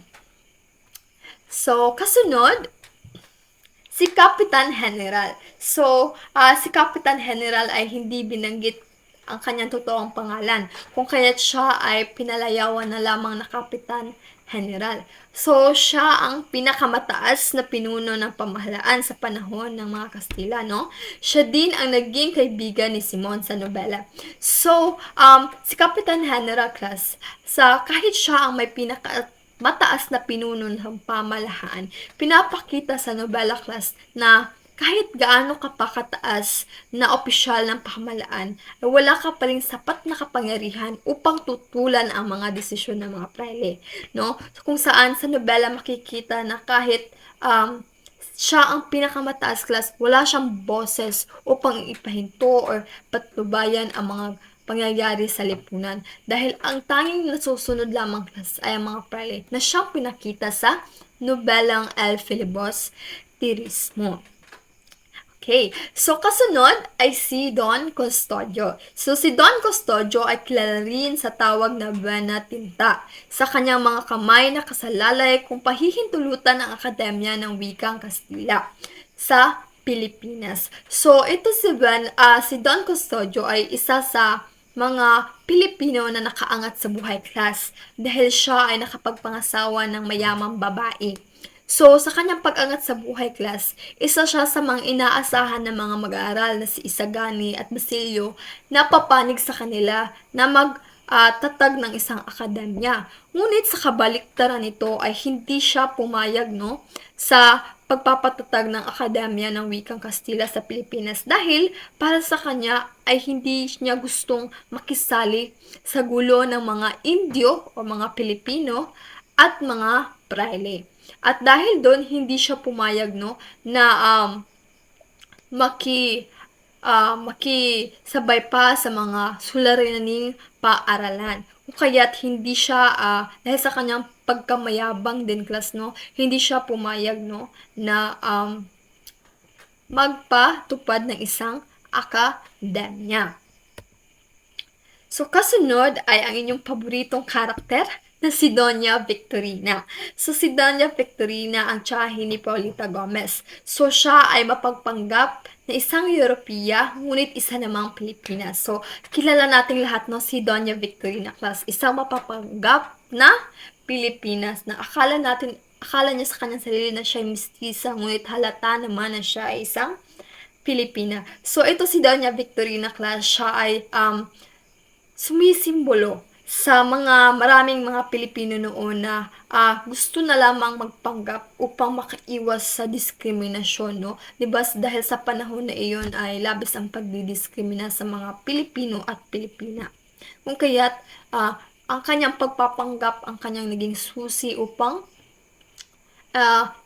So, kasunod, si Kapitan General. So, si Kapitan General ay hindi binanggit ang kanyang totoong pangalan, kung kaya't siya ay pinalayawan na lamang na Kapitan General. So, siya ang pinakamataas na pinuno ng pamahalaan sa panahon ng mga Kastila, no? Siya din ang naging kaibigan ni Simon sa nobela. So, si Kapitan General class, kahit siya ang may mataas na pinuno ng pamahalaan, pinapakita sa nobela class na kahit gaano ka pa kataas na opisyal ng pamahalaan, wala ka pa rin sapat na kapangyarihan upang tutulan ang mga desisyon ng mga praile. No? So, kung saan sa nobela makikita na kahit siya ang pinakamataas class, wala siyang boses upang ipahinto or patnubayan ang mga pangyayari sa lipunan. Dahil ang tanging nasusunod lamang class ay ang mga praile na siyang pinakita sa nobelang El Filibusterismo. Okay, so kasunod ay si Don Custodio. So si Don Custodio ay kilala rin sa tawag na Buena Tinta sa kanyang mga kamay na kasalalay kung pahihintulutan ng Akademya ng Wikang Kastila sa Pilipinas. So ito si Don Custodio ay isa sa mga Pilipino na nakaangat sa buhay class dahil siya ay nakapagpangasawa ng mayamang babae. So, sa kanyang pag-angat sa buhay class, isa siya sa mga inaasahan ng mga mag-aaral na si Isagani at Basilio na papanig sa kanila na magtatag ng isang akademya. Ngunit sa kabaliktaran nito ay hindi siya pumayag sa pagpapatatag ng Akademya ng Wikang Kastila sa Pilipinas dahil para sa kanya ay hindi niya gustong makisali sa gulo ng mga Indio o mga Pilipino at mga Praile. At dahil doon, hindi siya pumayag no, na makisabay pa sa mga suliraning paaralan. O kaya't hindi siya, dahil sa kanyang pagkamayabang din class, no, hindi siya pumayag no, na magpatupad ng isang akademya. So, kasunod ay ang inyong paboritong karakter na si Doña Victorina. So, si Doña Victorina ang tsahin ni Paulita Gomez. So, siya ay mapagpanggap na isang Europea, ngunit isa namang Pilipina. So, kilala nating lahat no, si Doña Victorina class. Isang mapapanggap na Pilipinas na akala niya sa kanyang sarili na siya ay mestiza, ngunit halata naman na siya ay isang Pilipina. So, ito si Doña Victorina class, siya ay sumisimbolo sa maraming mga Pilipino noon na gusto na lamang magpanggap upang makaiwas sa diskriminasyon, no? 'Di ba? Dahil sa panahon na iyon ay labis ang pagdidiskrimina sa mga Pilipino at Pilipina. Kung kaya't ang kanyang pagpapanggap ang kanyang naging susi upang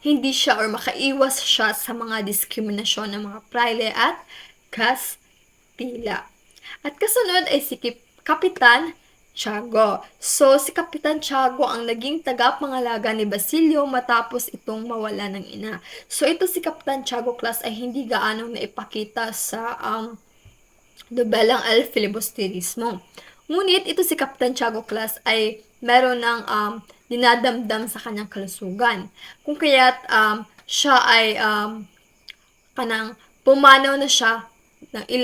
hindi siya or makaiwas siya sa mga diskriminasyon ng mga Praile at Kastila. At kasunod ay si Kapitan Tiago. So, si Kapitan Tiago ang naging tagapangalaga ni Basilio matapos itong mawala ng ina. So, ito si Kapitan Tiago class ay hindi gaanong naipakita sa nobelang El Filibusterismo. Ngunit ito si Kapitan Tiago class ay meron ng dinadamdam sa kanyang kalusugan. Kung kaya't siya ay kanang pumanaw na siya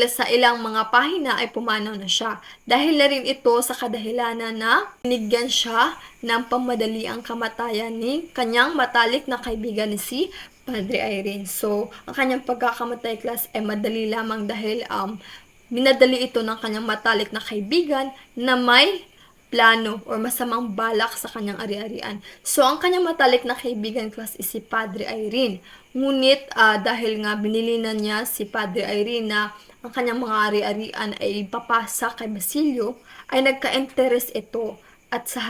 sa ilang mga pahina ay pumanaw na siya. Dahil na rin ito sa kadahilanan na binigyan siya ng pamadaliang kamatayan ni kanyang matalik na kaibigan ni si Padre Irene. So, ang kanyang pagkakamatay class ay madali lamang dahil minadali ito ng kanyang matalik na kaibigan na may plano or masamang balak sa kanyang ari-arian. So, ang kanyang matalik na kaibigan class is si Padre Irene. Ngunit, dahil nga binilinan niya si Padre Irene na ang kanyang mga ari-arian ay papasa kay Basilio, ay nagka-interest ito. At sa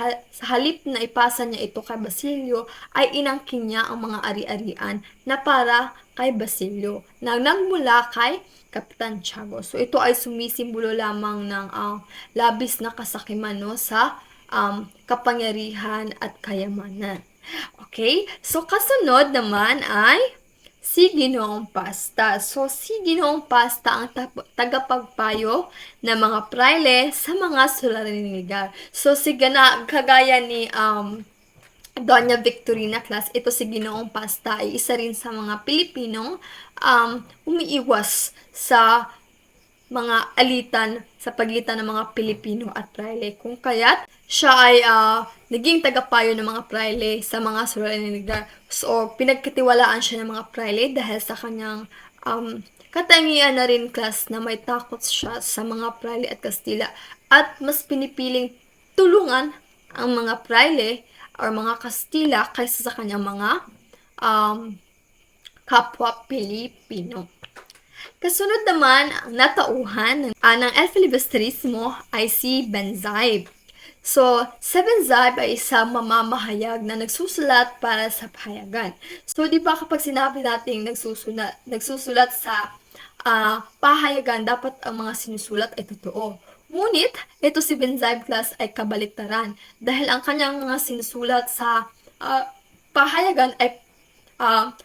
halip na ipasa niya ito kay Basilio, ay inangkin niya ang mga ari-arian na para kay Basilio, na nagmula kay Kapitan Tiago. So, ito ay sumisimbolo lamang ng labis na kasakiman no, sa kapangyarihan at kayamanan. Okay? So, kasunod naman ay si Ginoong Pasta. So, si Ginoong Pasta ang tagapagpayo ng mga praile sa mga suliraning. So, kagaya ni Doña Victorina class, ito si Ginoong Pasta ay isa rin sa mga Pilipinong umiiwas sa mga alitan sa pagitan ng mga Pilipino at Praile. Kung kaya't siya ay naging tagapayo ng mga Praile sa mga suliraning. So, pinagkatiwalaan siya ng mga Praile dahil sa kanyang katangian na rin class na may takot siya sa mga Praile at Kastila. At mas pinipiling tulungan ang mga Praile or mga Kastila kaysa sa kanyang mga kapwa Pilipino. Kasunod naman, ang natauhan ng El Filibusterismo ay si Benzaib. So, si Benzaib ay isang mamamahayag na nagsusulat para sa pahayagan. So, di ba kapag sinabi natin nagsusulat sa pahayagan, dapat ang mga sinusulat ay totoo. Ngunit, ito si Benzaib class ay kabaliktaran dahil ang kanyang mga sinusulat sa pahayagan ay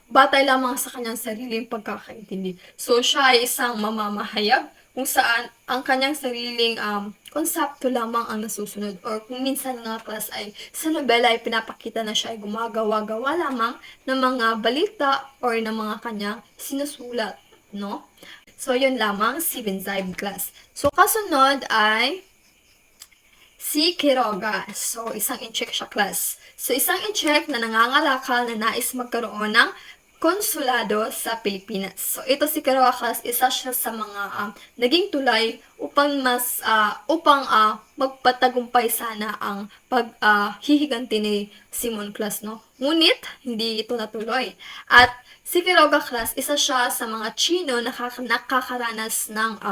batay lamang sa kanyang sariling pagkakaintindi. So, siya ay isang mamamahayag kung saan ang kanyang sariling konsepto lamang ang nasusunod. Or kung minsan nga class ay sa nobela ay pinapakita na siya ay gumagawa-gawa lamang ng mga balita or ng mga kanyang sinusulat, no? So, yun lamang si Benzaib class. So, kasunod ay si Quiroga. So, isang incheck siya class. So, isang incheck na nangangalakal na nais magkaroon ng konsulado sa Pilipinas. So, ito si Quiroga class, isa siya sa mga naging tulay upang magpatagumpay sana ang paghihiganti ni Simon class, no? Ngunit, hindi ito natuloy. At si Quiroga class, isa siya sa mga Chino na nakakaranas ng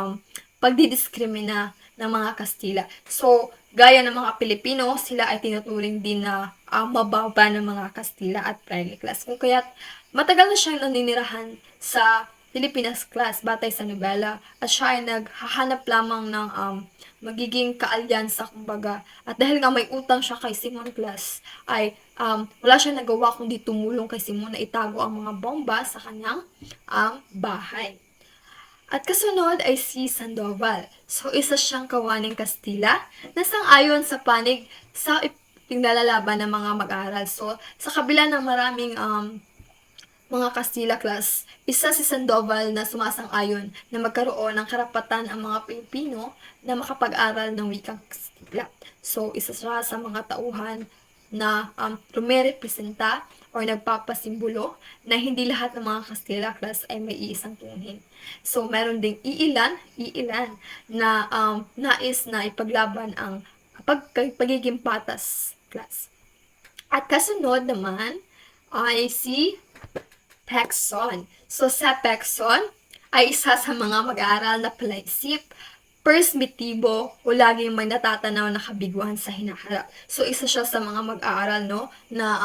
pagdidiskrimina ng mga Kastila. So, gaya ng mga Pilipino, sila ay tinuturing din na mababa ng mga Kastila at Praile class. Kung kaya't matagal na siyang naninirahan sa Pilipinas class batay sa nobela at siya ay naghahanap lamang ng magiging kaalyansa kumbaga. At dahil nga may utang siya kay Simon class ay wala siyang nagawa kundi tumulong kay Simon na itago ang mga bomba sa kanyang bahay. At kasunod ay si Sandoval. So, isa siyang kawaning Kastila na sang-ayon sa panig sa pinalalaban ng mga mag-aaral. So, sa kabila ng maraming mga Kastila class, isa si Sandoval na sumasang-ayon na magkaroon ng karapatan ang mga Pilipino na makapag-aral ng wikang Kastila. So, isa siya sa mga tauhan na rumerepresenta or nagpapasimbolo na hindi lahat ng mga Kastila class ay may iisang tunghin. So, meron ding iilan na nais na ipaglaban ang pagiging patas class. At kasunod naman ay si Pecson. So, sa Pecson ay isa sa mga mag-aaral na palaisip, perspektibo o laging may natatanaw na kabiguan sa hinaharap. So, isa siya sa mga mag-aaral, no, na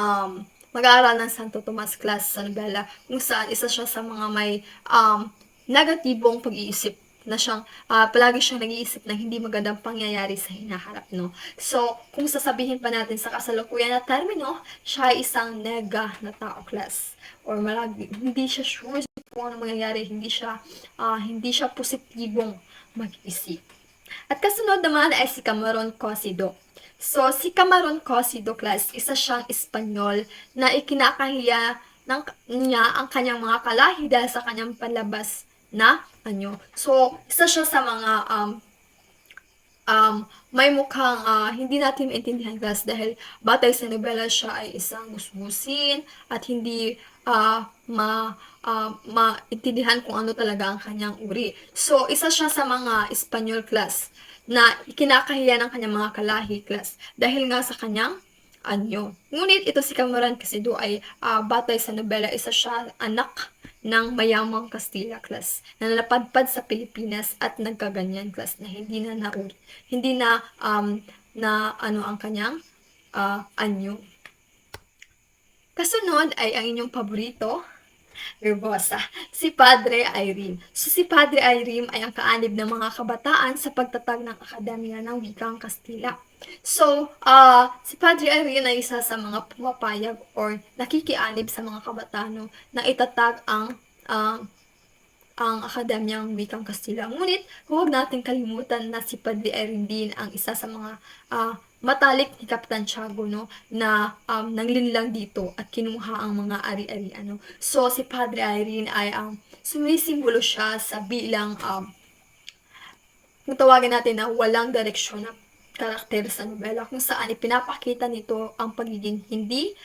mag-aaral ng Santo Tomas class sa nobela, kung saan isa siya sa mga may negatibong pag-iisip na siyang palagi siyang nag-iisip na hindi magandang pangyayari sa hinaharap, no? So, kung sasabihin pa natin sa kasalukuyan na termino, siya ay isang nega na tao class. Or malagi, hindi siya sure kung ano mangyayari, hindi siya positibong mag-isip. At kasunod naman ay si Cameron Cosido. So, si Cameron Cosido class, isa siyang Espanyol na ikinakahiya niya ang kanyang mga kalahi dahil sa kanyang panlabas na anyo. So, isa siya sa mga may mukhang hindi natin maintindihan class dahil batay sa nobela siya ay isang gusgusin at hindi maintindihan kung ano talaga ang kanyang uri. So, isa siya sa mga Espanyol class na ikinakahiya ng kanyang mga kalahi class dahil nga sa kanyang anyo. Ngunit ito si Cameron Casido ay batay sa nobela, isa siya anak ng mayamang Kastila class na napadpad sa Pilipinas at nagkaganyan class na hindi na ano ang kanyang anyo. Kasunod ay ang inyong paborito, Verbosa, si Padre Irene. So, si Padre Irene ay ang kaanib ng mga kabataan sa pagtatag ng Akademya ng Wikang Kastila. So, si Padre Irene ay isa sa mga pumapayag or nakikianib sa mga kabataan na itatag ang Akademyang Wikang Kastila. Ngunit, huwag natin kalimutan na si Padre Irene din ang isa sa mga matalik ni Kapitan Tiago, no, na nanglinlang dito at kinuha ang mga ari-arian. So, si Padre Irene ay sumisimbolo siya sa bilang kung tawagin natin na walang direksyon na karakter sa nobela, kung saan ipinapakita nito ang pagiging hindi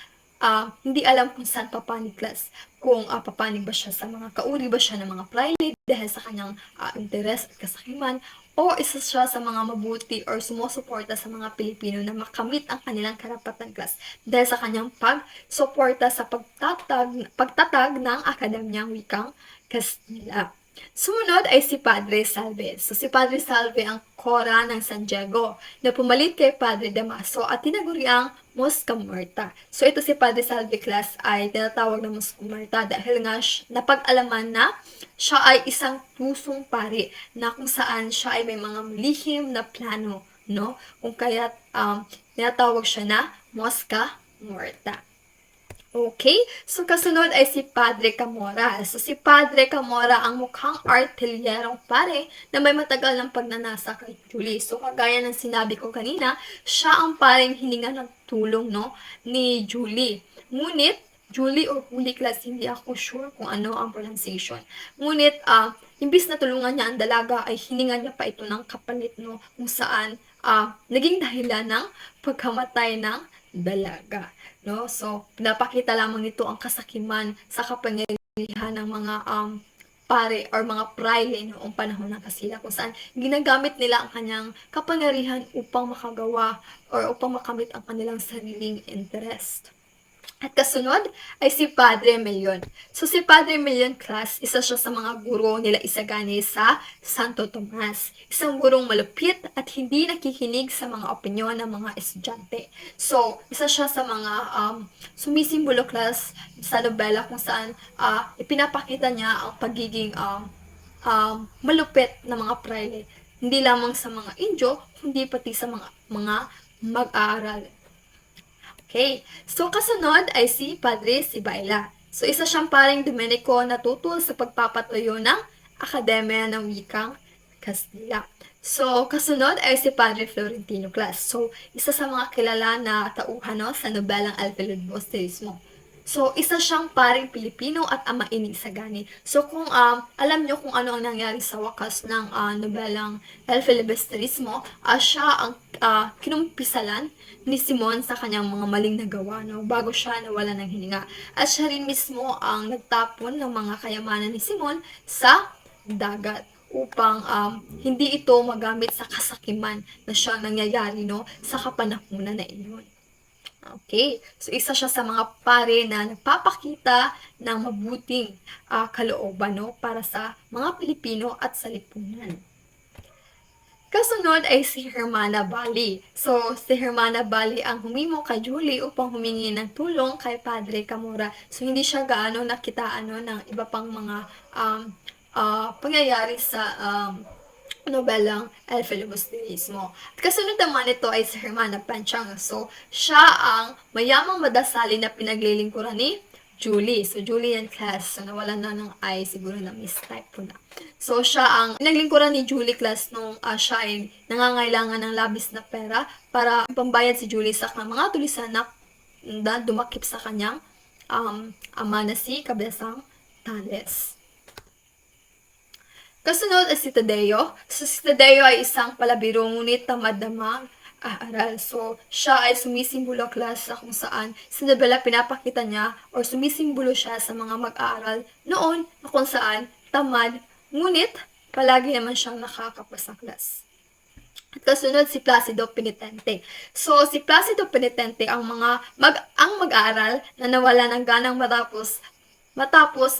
alam kung saan papanig class. Kung papanig ba siya sa mga kauri ba siya ng mga private dahil sa kanyang interes at kasakiman, o isa siya sa mga mabuti or sumusuporta sa mga Pilipino na makamit ang kanilang karapatan class dahil sa kanyang pagsuporta sa pagtatag ng Akademyang Wikang Kastila. Sumunod ay si Padre Salve. So, si Padre Salve ang kora ng San Diego na pumalit kay Padre Damaso at tinaguriang Mosca Muerta. So, ito si Padre Salve class ay tinatawag na Mosca Muerta dahil nga napag-alaman na siya ay isang pusong pari na kung saan siya ay may mga lihim na plano, no? Kung kaya tinatawag siya na Mosca Muerta. Okay? So, kasunod ay si Padre Camora. So, si Padre Camora ang mukhang artilyerong pare na may matagal ng pagnanasa kay Julie. So, kagaya ng sinabi ko kanina, siya ang pareng hininga ng tulong, no, ni Julie. Ngunit, Julie or Julie class, hindi ako sure kung ano ang pronunciation. Ngunit, imbis na tulungan niya ang dalaga, ay hininga niya pa ito ng kapalit, no, kung saan naging dahilan ng pagkamatay ng dalaga. No? So, pinapakita lamang nito ang kasakiman sa kapangyarihan ng mga pare or mga praile noong panahon ng Kastila, kung saan ginagamit nila ang kanyang kapangyarihan upang makagawa or upang makamit ang kanilang sariling interest. At kasunod ay si Padre Melion. So si Padre Melion class, isa siya sa mga guro nila Isagani sa Santo Tomas. Isang gurong malupit at hindi nakikinig sa mga opinyon ng mga estudyante. So, isa siya sa mga sumisimbolo class sa nobela kung saan ipinapakita niya ang pagiging malupit na mga praile. Hindi lamang sa mga Indio, kundi pati sa mga mag-aaral. Okay, so kasunod ay si Padre Sibayla. So isa siyang paring Domenico na tutol sa pagpapatuyo ng Akademya ng Wikang Kastila. So kasunod ay si Padre Florentino Clas. So isa sa mga kilala na tauhan no, sa nobelang El Filibusterismo. So, isa siyang paring Pilipino at amain ni Isagani. So, kung alam nyo kung ano ang nangyari sa wakas ng nobelang El Filibusterismo, siya ang kinumpisalan ni Simon sa kanyang mga maling nagawa no, bago siya nawala ng hininga. At siya rin mismo ang nagtapon ng mga kayamanan ni Simon sa dagat upang hindi ito magamit sa kasakiman na siyang nangyayari no, sa kapanahunan na iyon. Okay, so isa siya sa mga pare na nagpapakita ng mabuting kalooban no, para sa mga Pilipino at sa lipunan. Kasunod ay si Hermana Bali. So, si Hermana Bali ang humimo kay Julie upang humingi ng tulong kay Padre Camora. So, hindi siya gaano nakitaan ng iba pang mga pangyayari sa nobelang El Filibusterismo. At kasunod naman ito ay si Hermana Panchang. So, siya ang mayamang madasali na pinaglilingkuran ni Julie. So, Julie and class. So, nawalan na ng I. Siguro na mistype po na. So, siya ang pinaglingkuran ni Julie class nung siya ay nangangailangan ng labis na pera para pambayad si Julie sa mga tulisan na dumakip sa kanyang ama na si Kabesang Tales. Kasunod ay si Tadeo. So, si Tadeo ay isang palabiro ngunit tamad na mag-aaral. So, siya ay sumisimbolo class sa kung saan sa nobela pinapakita niya or sumisimbolo siya sa mga mag-aaral noon na kung saan tamad, ngunit palagi naman siyang nakakapasa class. At kasunod si Placido Penitente. So, si Placido Penitente ang mag-aaral na nawala ng ganang matapos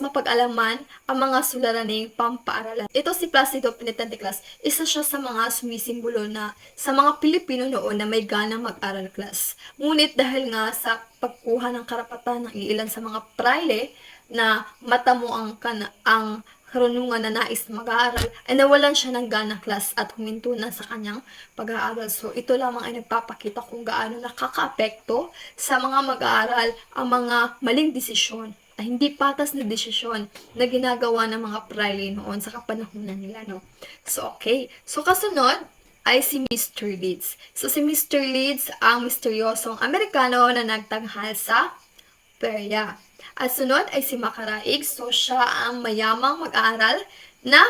mapag-alaman ang mga suliraning pampaaralan. Ito si Placido Penitente class, isa siya sa mga sumisimbolo na sa mga Pilipino noon na may ganang mag-aral class. Ngunit dahil nga sa pagkuha ng karapatan ng ilan sa mga praile na matamo ang karunungan na nais mag-aaral, ay nawalan siya ng gana class at huminto na sa kanyang pag-aaral. So, ito lamang ay nagpapakita kung gaano nakaka-apekto sa mga mag-aaral ang mga maling desisyon, hindi patas na desisyon na ginagawa ng mga praile noon sa kapanahunan nila, no? So, okay. So, kasunod ay si Mr. Leeds. So, si Mr. Leeds ang misteryosong Amerikano na nagtanghal sa Perya. At sunod ay si Macaraig. So, siya ang mayamang mag-aaral na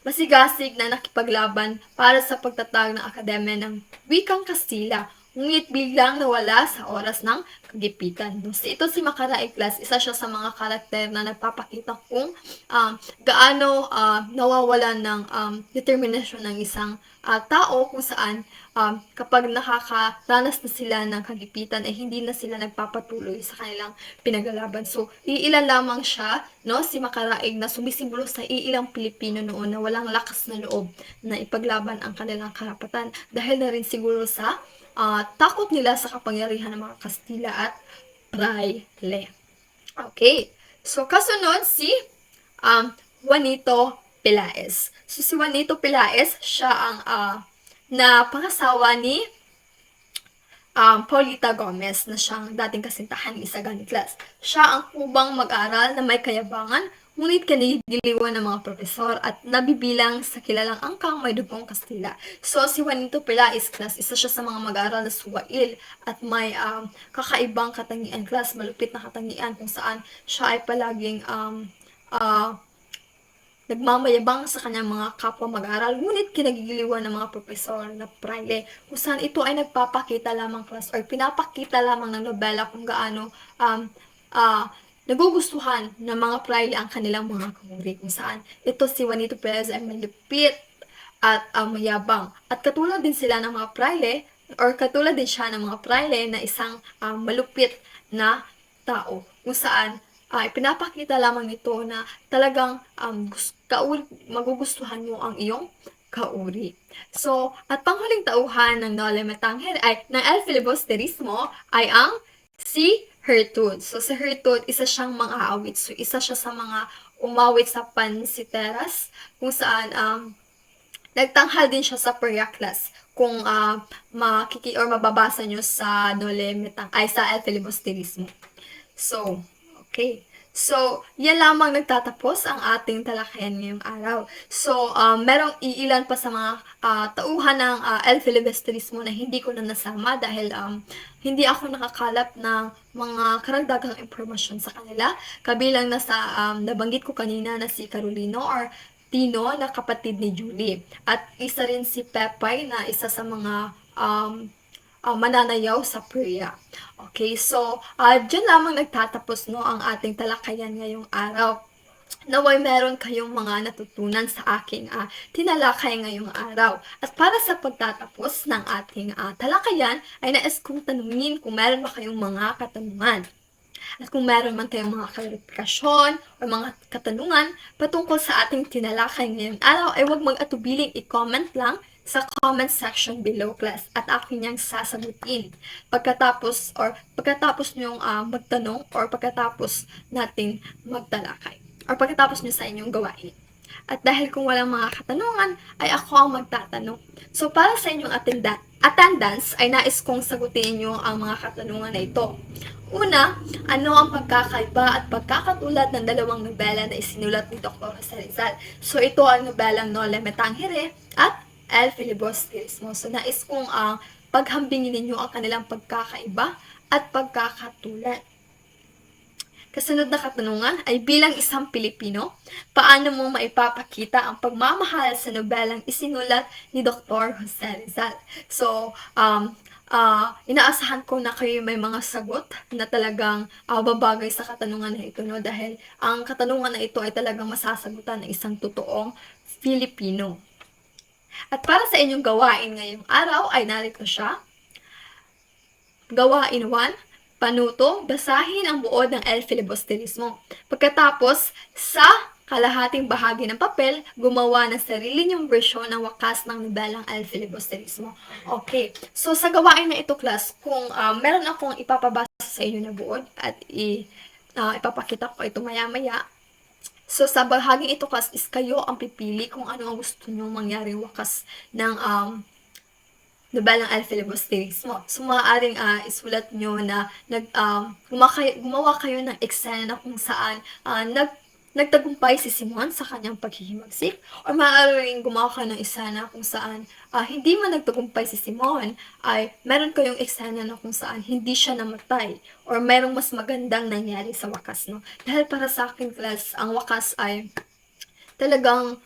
masigasig na nakipaglaban para sa pagtatag ng Akademya ng Wikang Kastila, ngunit biglang nawala sa oras ng kagipitan. Ito si Macaraig class, isa siya sa mga karakter na nagpapakita kung gaano nawawalan ng determinasyon ng isang tao kung saan kapag nakakaranas na sila ng kagipitan ay hindi na sila nagpapatuloy sa kanilang pinaglalaban. So, iilan lamang siya, no, si Macaraig na sumisimbolo sa iilang Pilipino noon na walang lakas na loob na ipaglaban ang kanilang karapatan dahil na rin siguro sa takot nila sa kapangyarihan ng mga Kastila at Praile. Okay. So, kasunod si Juanito Pelaez. So, si Juanito Pelaez, siya ang napangasawa ni Paulita Gomez na siyang dating kasintahan ni Isagani class. Siya ang kubang mag-aral na may kayabangan, ngunit kinigiliwan ng mga profesor at nabibilang sa kilalang angkang may dugong Kastila. So, si Juanito Pelaez class, isa siya sa mga mag-aaral na suwail at may kakaibang katangian class, malupit na katangian kung saan siya ay palaging nagmamayabang sa kanyang mga kapwa mag-aaral, ngunit kinagigiliwan ng mga profesor na praile, kung saan ito ay nagpapakita lamang class or pinapakita lamang ng nobela kung gaano nagugustuhan ng mga praile ang kanilang mga kamuri, kung saan ito si Juanito Perez ay malupit at mayabang. At katulad din sila ng mga praile, or katulad din siya ng mga praile na isang malupit na tao kung saan ipinapakita lamang nito na talagang magugustuhan mo ang iyong kauri. So, at panghuling tauhan ng Noli Me Tangere ay ng El Filibusterismo ay ang si Hertud. So, si Hertud, isa siyang mang-aawit. So, isa siya sa mga umawit sa pansiteras kung saan nagtanghal din siya sa prayer class kung or mababasa nyo sa Noli Me Tangere ay sa El Filibusterismo. So, okay. So, yan lamang nagtatapos ang ating talakayan ngayong araw. So, merong iilan pa sa mga tauhan ng El Filibusterismo na hindi ko na nasama dahil hindi ako nakakalap ng mga karagdagang impormasyon sa kanila. Kabilang na sa nabanggit ko kanina na si Carolino or Tino na kapatid ni Julie. At isa rin si Pepay na isa sa mga mananayaw sa Priya. Okay, so, dyan lamang nagtatapos no, ang ating talakayan ngayong araw. Naway meron kayong mga natutunan sa aking tinalakay ngayong araw. At para sa pagtatapos ng ating talakayan, ay nais kong tanungin kung meron ba kayong mga katanungan. At kung meron man kayong mga klarifikasyon o mga katanungan patungkol sa ating tinalakay ngayong araw, ay huwag mag-atubiling i-comment lang sa comment section below, class, at ako niyang sasagutin pagkatapos niyong magtanong or pagkatapos natin magtalakay or pagkatapos niyo sa inyong gawain. At dahil kung walang mga katanungan, ay ako ang magtatanong. So, para sa inyong attendance, ay nais kong sagutin niyo ang mga katanungan na ito. Una, ano ang pagkakaiba at pagkakatulad ng dalawang nobela na isinulat ni Dr. Jose Rizal? So, ito ang nobelang Noli Me Tangere at El Filibusterismo. So, nais kong paghambingin ninyo ang kanilang pagkakaiba at pagkakatulad. Kasunod na katanungan ay bilang isang Pilipino, paano mo maipapakita ang pagmamahal sa nobelang isinulat ni Dr. Jose Rizal? So, inaasahan ko na kayo may mga sagot na talagang babagay sa katanungan na ito, no? Dahil ang katanungan na ito ay talagang masasagutan ng isang totoong Filipino. At para sa inyong gawain ngayong araw ay narito siya. Gawain 1, panuto, basahin ang buod ng El Filibusterismo. Pagkatapos, sa kalahating bahagi ng papel, gumawa ng sarili niyong version ng wakas ng nobelang El Filibusterismo. Okay, so sa gawain na ito, class, kung meron akong ipapabasa sa inyo na buod at ipapakita ko ito maya-maya. So, sa bahaging ito, class, is kayo ang pipili kung ano ang gusto nyo mangyaring wakas ng nobelang El Filibusterismo. So, maaaring isulat nyo na gumawa kayo ng eksena na kung saan nagtagumpay si Simon sa kanyang paghihimagsik, or maaaring gumawa ka ng eksena kung saan hindi man nagtagumpay si Simon, ay meron kayong eksena na kung saan hindi siya namatay, or merong mas magandang nangyari sa wakas, no? Dahil para sa akin, class, ang wakas ay talagang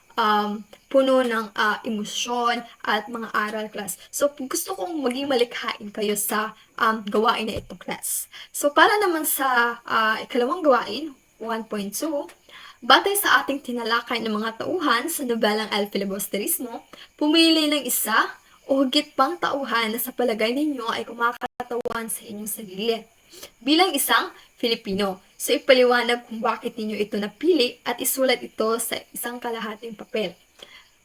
puno ng emosyon at mga aral, class. So, gusto kong maging malikhain kayo sa gawain na ito, class. So, para naman sa ikalawang gawain, 1.2, batay sa ating tinalakay ng mga tauhan sa nobelang El Filibusterismo, pumili ng isa o higit pang tauhan na sa palagay ninyo ay kumakatawan sa inyong sarili bilang isang Filipino. So, ipaliwanag kung bakit ninyo ito napili at isulat ito sa isang kalahating papel.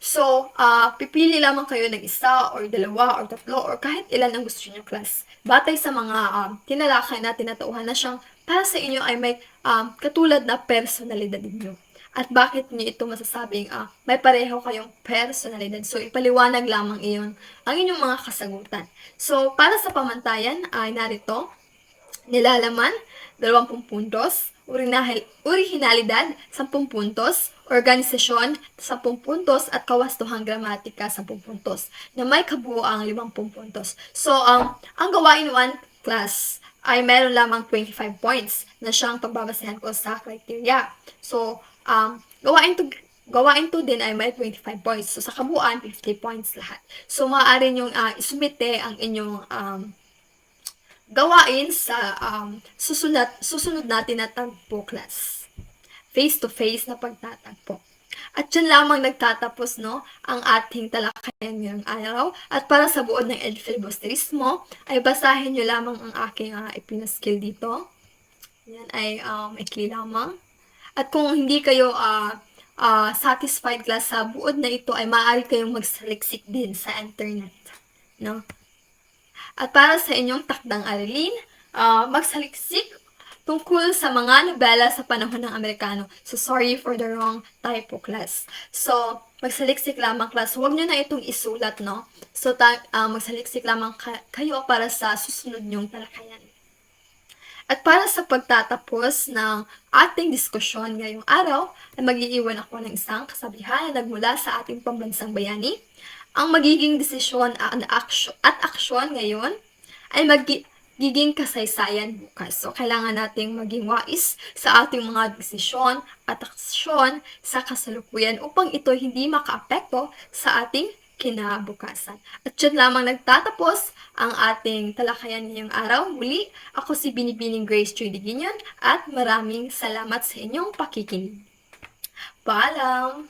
So, pipili lamang kayo ng isa or dalawa or tatlo or kahit ilan ang gusto niyo, class. Batay sa mga tinalakay na tinatauhan na siyang para sa inyo ay may katulad na personalidad ninyo. At bakit niyo ito masasabing may pareho kayong personalidad? So, ipaliwanag lamang iyon ang inyong mga kasagutan. So, para sa pamantayan ay narito, nilalaman, 20 puntos, orihinalidad, 10 puntos, organisasyon, 10 puntos, at kawastuhang gramatika, 10 puntos, na may kabuoang 50 puntos. So, ang gawain 1, class, ay meron lamang 25 points na siyang pagbabasehan ko sa criteria. So, gawain 2 din ay may 25 points. So, sa kabuuan, 50 points lahat. So, maaari niyong isumite ang inyong gawain sa susunod natin na tagpo, class. Face-to-face na pagtatagpo. At dyan lamang nagtatapos, no, ang ating talakayan ngayong araw. At para sa buod ng El Filibusterismo, ay basahin nyo lamang ang aking ipinaskill dito. Yan ay maikli lamang. At kung hindi kayo satisfied class sa buod na ito, ay maaari kayong magsaliksik din sa internet. No? At para sa inyong takdang aralin, magsaliksik tungkol sa mga nobela sa panahon ng Amerikano. So, sorry for the wrong typo, class. So, magsaliksik lamang, class. Huwag nyo na itong isulat, no? So, magsaliksik lamang kayo para sa susunod nyong talakayan. At para sa pagtatapos ng ating diskusyon ngayong araw, ay mag-iiwan ako ng isang kasabihan na nagmula sa ating pambansang bayani. Ang magiging desisyon at aksyon ngayon ay magiging kasaysayan bukas. So, kailangan nating maging wais sa ating mga desisyon at aksyon sa kasalukuyan upang ito hindi makaapekto sa ating kinabukasan. At yun lamang nagtatapos ang ating talakayan ngayong araw. Muli, ako si Binibining Grace Joy Diginion at maraming salamat sa inyong pakikinig. Paalam!